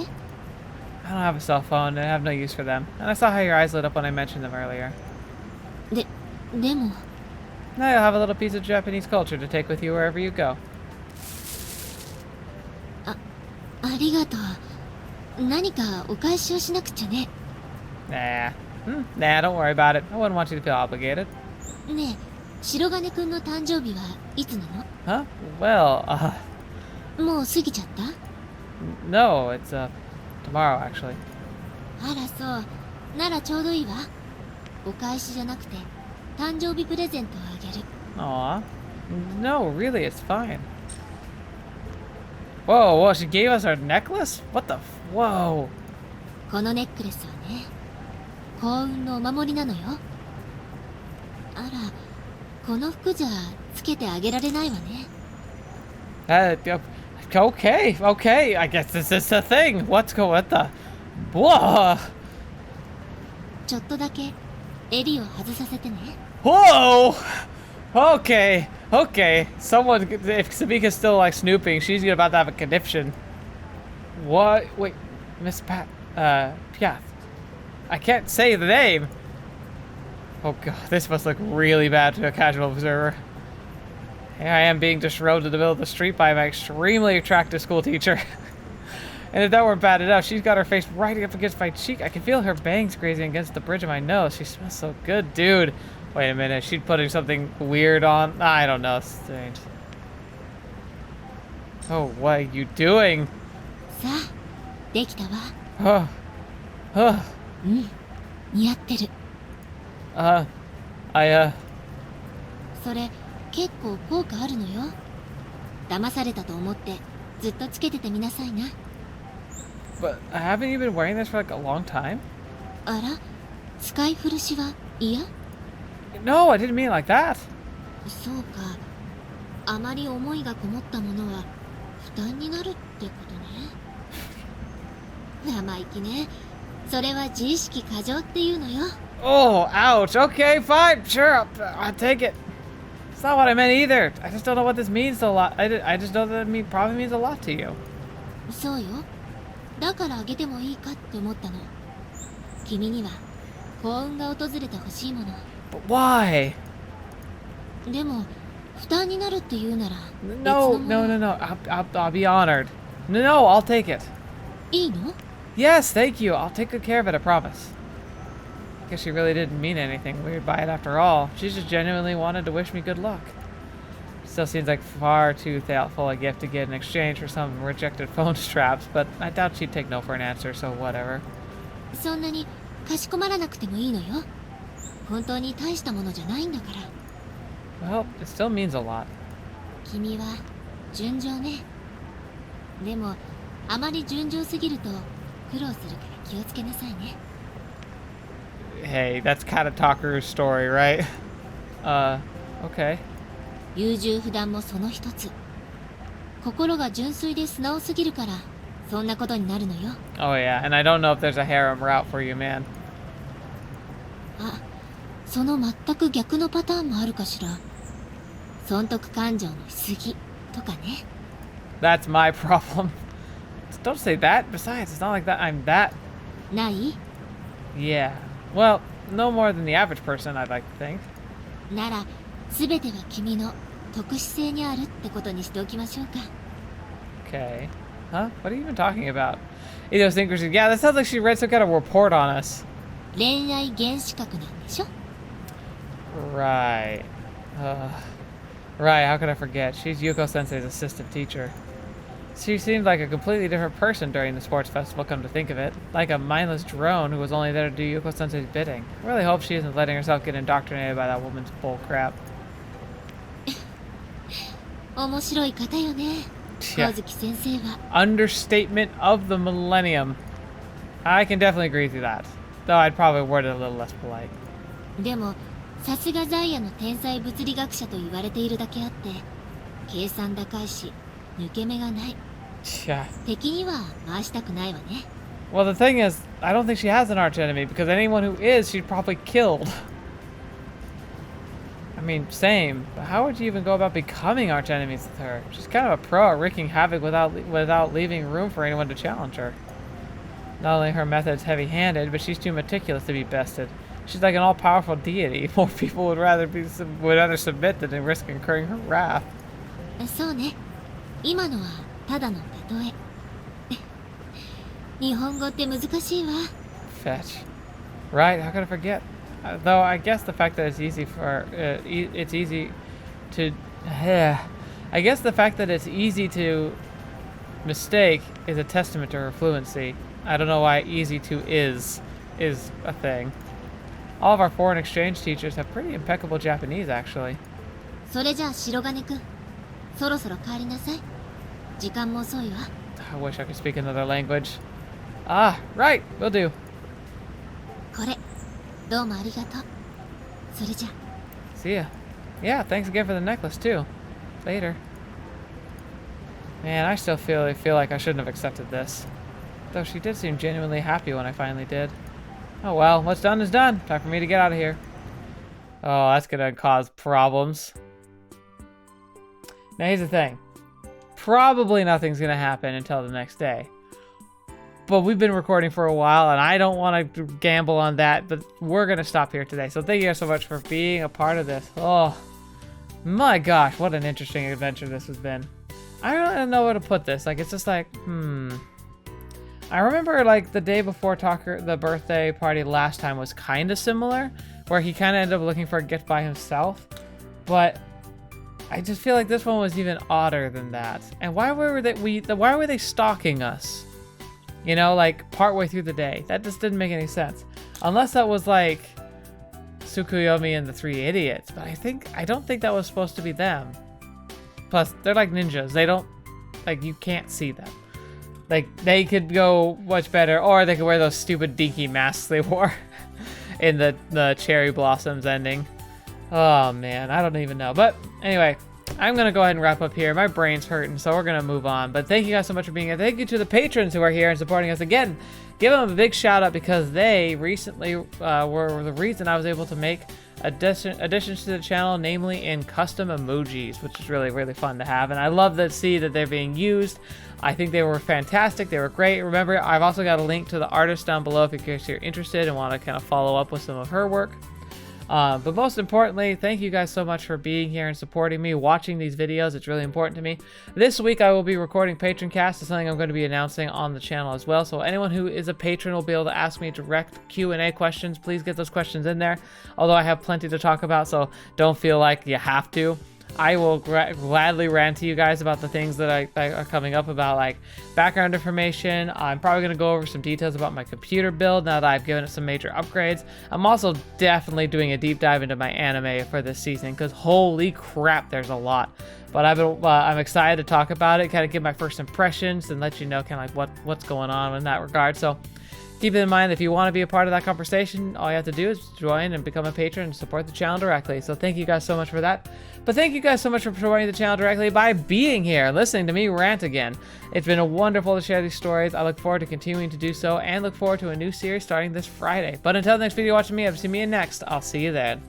I don't have a cell phone and I have no use for them. And I saw how your eyes lit up when I mentioned them earlier. でも Now you'll have a little piece of Japanese culture to take with you wherever you go. ありがとう。何かお返しをしなくちゃね。 Nah. Nah, don't worry about it. I wouldn't want you to feel obligated. ねえ、白金くんの誕生日はいつなの？ Huh? Well, もう過ぎちゃった？ no, it's, tomorrow, actually. あらそう。ならちょうどいいわ。お返しじゃなくて誕生日プレゼントをあげる。 Aw. No, really, it's fine. Whoa, she gave us our necklace? What the whoa. このネックレスはね、幸運のお守りなのよ。あら、この服じゃつけてあげられないわね。Okay, I guess this is the thing. What the? Whoa! ちょっとだけ襟を外させてね。Whoa! Okay, okay. Someone, if Sabika's still like snooping, she's about to have a conniption. What? Wait, Miss Piath. I can't say the name. Oh god, this must look really bad to a casual observer. Here I am being disrobed in the middle of the street by my extremely attractive school teacher. And if that weren't bad enough, she's got her face right up against my cheek. I can feel her bangs grazing against the bridge of my nose. She smells so good, dude. Wait a minute, she's putting something weird on. I don't know, it's strange. Oh, what are you doing? さあ、できたわ。 Oh, oh, 似合ってる。 I それ、結構効果あるのよ。騙されたと思って、ずっとつけててみなさいな。 but haven't you been wearing this for like a long time? あら、使い古しは嫌？ No, I didn't mean it like that. そうか。あまり思いがこもったものは負担になるってことね。生意気ね。それは自意識過剰っていうのよ。 Oh, ouch. Okay, fine. Sure, I'll take it. It's not what I meant either. I just don't know what this means a lot. I just know that it probably means a lot to you. そうよ。だからあげてもいいかって思ったの。君には幸運が訪れてほしいもの。 But why? でも負担になるって言うなら No, no, no, no. I'll be honored. No, I'll take it. いいの？ Yes, thank you. I'll take good care of it, I promise. Guess she really didn't mean anything weird by it after all. She just genuinely wanted to wish me good luck. Still seems like far too thoughtful a gift to get in exchange for some rejected phone straps, but I doubt she'd take no for an answer, so whatever. そんなにかしこまらなくてもいいのよ。本当に大したものじゃないんだから。 Well, it still means a lot. 君は純情ね。でもあまり純情すぎると苦労するから気をつけなさいね。 Hey, that's kind of Takeru's story, right? Okay. 優柔不断もその一つ。心が純粋で素直すぎるからそんなことになるのよ。 Oh yeah, and I don't know if there's a harem route for you, man. あ、その全く逆のパターンもあるかしら。損得感情のしすぎとかね。 That's my problem. Don't say that. Besides, it's not like that I'm that. ない？ Yeah. Well, no more than the average person, I'd like to think. なら全ては君の特殊性にあるってことにしておきましょうか。 Okay. Huh? What are you even talking about? Idiosyncrasy. Yeah, that sounds like she read some kind of report on us. 恋愛原子核なんでしょ？ Right. Right, how could I forget? She's Yuuko Sensei's assistant teacher. She seemed like a completely different person during the sports festival, come to think of it. Like a mindless drone who was only there to do Yuuko Sensei's bidding. I really hope she isn't letting herself get indoctrinated by that woman's bull crap. 面白い方よね。 Yeah. 小月先生は。 Understatement of the millennium. I can definitely agree with that. Though I'd probably word it a little less polite. でもさすがザイアの天才物理学者と言われているだけあって計算高いし抜け目がない。 Yeah. 敵には回したくないわね。 Well, the thing is, I don't think she has an arch enemy, because anyone who is, she'd probably killed. I mean, same. But how would you even go about becoming arch enemies with her? She's kind of a pro at wreaking havoc without leaving room for anyone to challenge her. Not only her method's heavy-handed, but she's too meticulous to be bested. She's like an all-powerful deity. More people would rather submit than to risk incurring her wrath. そうね。今のはただの例え。日本語って難しいわ。 Fetch. Right, how could I forget? Though I guess the fact that it's easy to I guess the fact that it's easy to mistake is a testament to her fluency. I don't know why easy to is a thing. All of our foreign exchange teachers have pretty impeccable Japanese, actually. それじゃあ白金くん、そろそろ帰りなさい。時間も遅いわ。 I wish I could speak another language. Ah, right, will do. これ、どうもありがとう。それじゃ。 See ya. Yeah, thanks again for the necklace, too. Later. Man, I still feel like I shouldn't have accepted this. Though she did seem genuinely happy when I finally did. Oh well, what's done is done. Time for me to get out of here. Oh, that's gonna cause problems. Now here's the thing. Probably nothing's gonna happen until the next day. But we've been recording for a while, and I don't want to gamble on that, but we're gonna stop here today. So thank you guys so much for being a part of this. Oh, my gosh, what an interesting adventure this has been. I don't know where to put this. Like, it's just like, I remember, like, the day before the birthday party last time was kind of similar, where he kind of ended up looking for a gift by himself. But I just feel like this one was even odder than that. And why were they stalking us? You know, like, partway through the day. That just didn't make any sense. Unless that was, like, Tsukuyomi and the Three Idiots. But I don't think that was supposed to be them. Plus, they're like ninjas. They don't, like, you can't see them. Like, they could go much better, or they could wear those stupid dinky masks they wore in the Cherry Blossoms ending. Oh, man, I don't even know. But, anyway, I'm going to go ahead and wrap up here. My brain's hurting, so we're going to move on. But thank you guys so much for being here. Thank you to the patrons who are here and supporting us again. Give them a big shout out because they recently were the reason I was able to make additions to the channel, namely in custom emojis, which is really, really fun to have. And I love to see that they're being used. I think they were fantastic. They were great. Remember, I've also got a link to the artist down below if you're interested and want to kind of follow up with some of her work. But most importantly, thank you guys so much for being here and supporting me, watching these videos. It's really important to me. This week I will be recording Patron Cast. It's something I'm going to be announcing on the channel as well. So anyone who is a patron will be able to ask me direct Q&A questions. Please get those questions in there. Although I have plenty to talk about, so don't feel like you have to. I will gladly rant to you guys about the things that are coming up about, like, background information. I'm probably going to go over some details about my computer build now that I've given it some major upgrades. I'm also definitely doing a deep dive into my anime for this season because holy crap, there's a lot. But I'm excited to talk about it, kind of give my first impressions and let you know kind of like what's going on in that regard. So keep it in mind, if you want to be a part of that conversation, all you have to do is join and become a patron and support the channel directly. So thank you guys so much for that. But thank you guys so much for supporting the channel directly by being here and listening to me rant again. It's been wonderful to share these stories. I look forward to continuing to do so and look forward to a new series starting this Friday. But until the next video watching me, I've seen me in next. I'll see you then.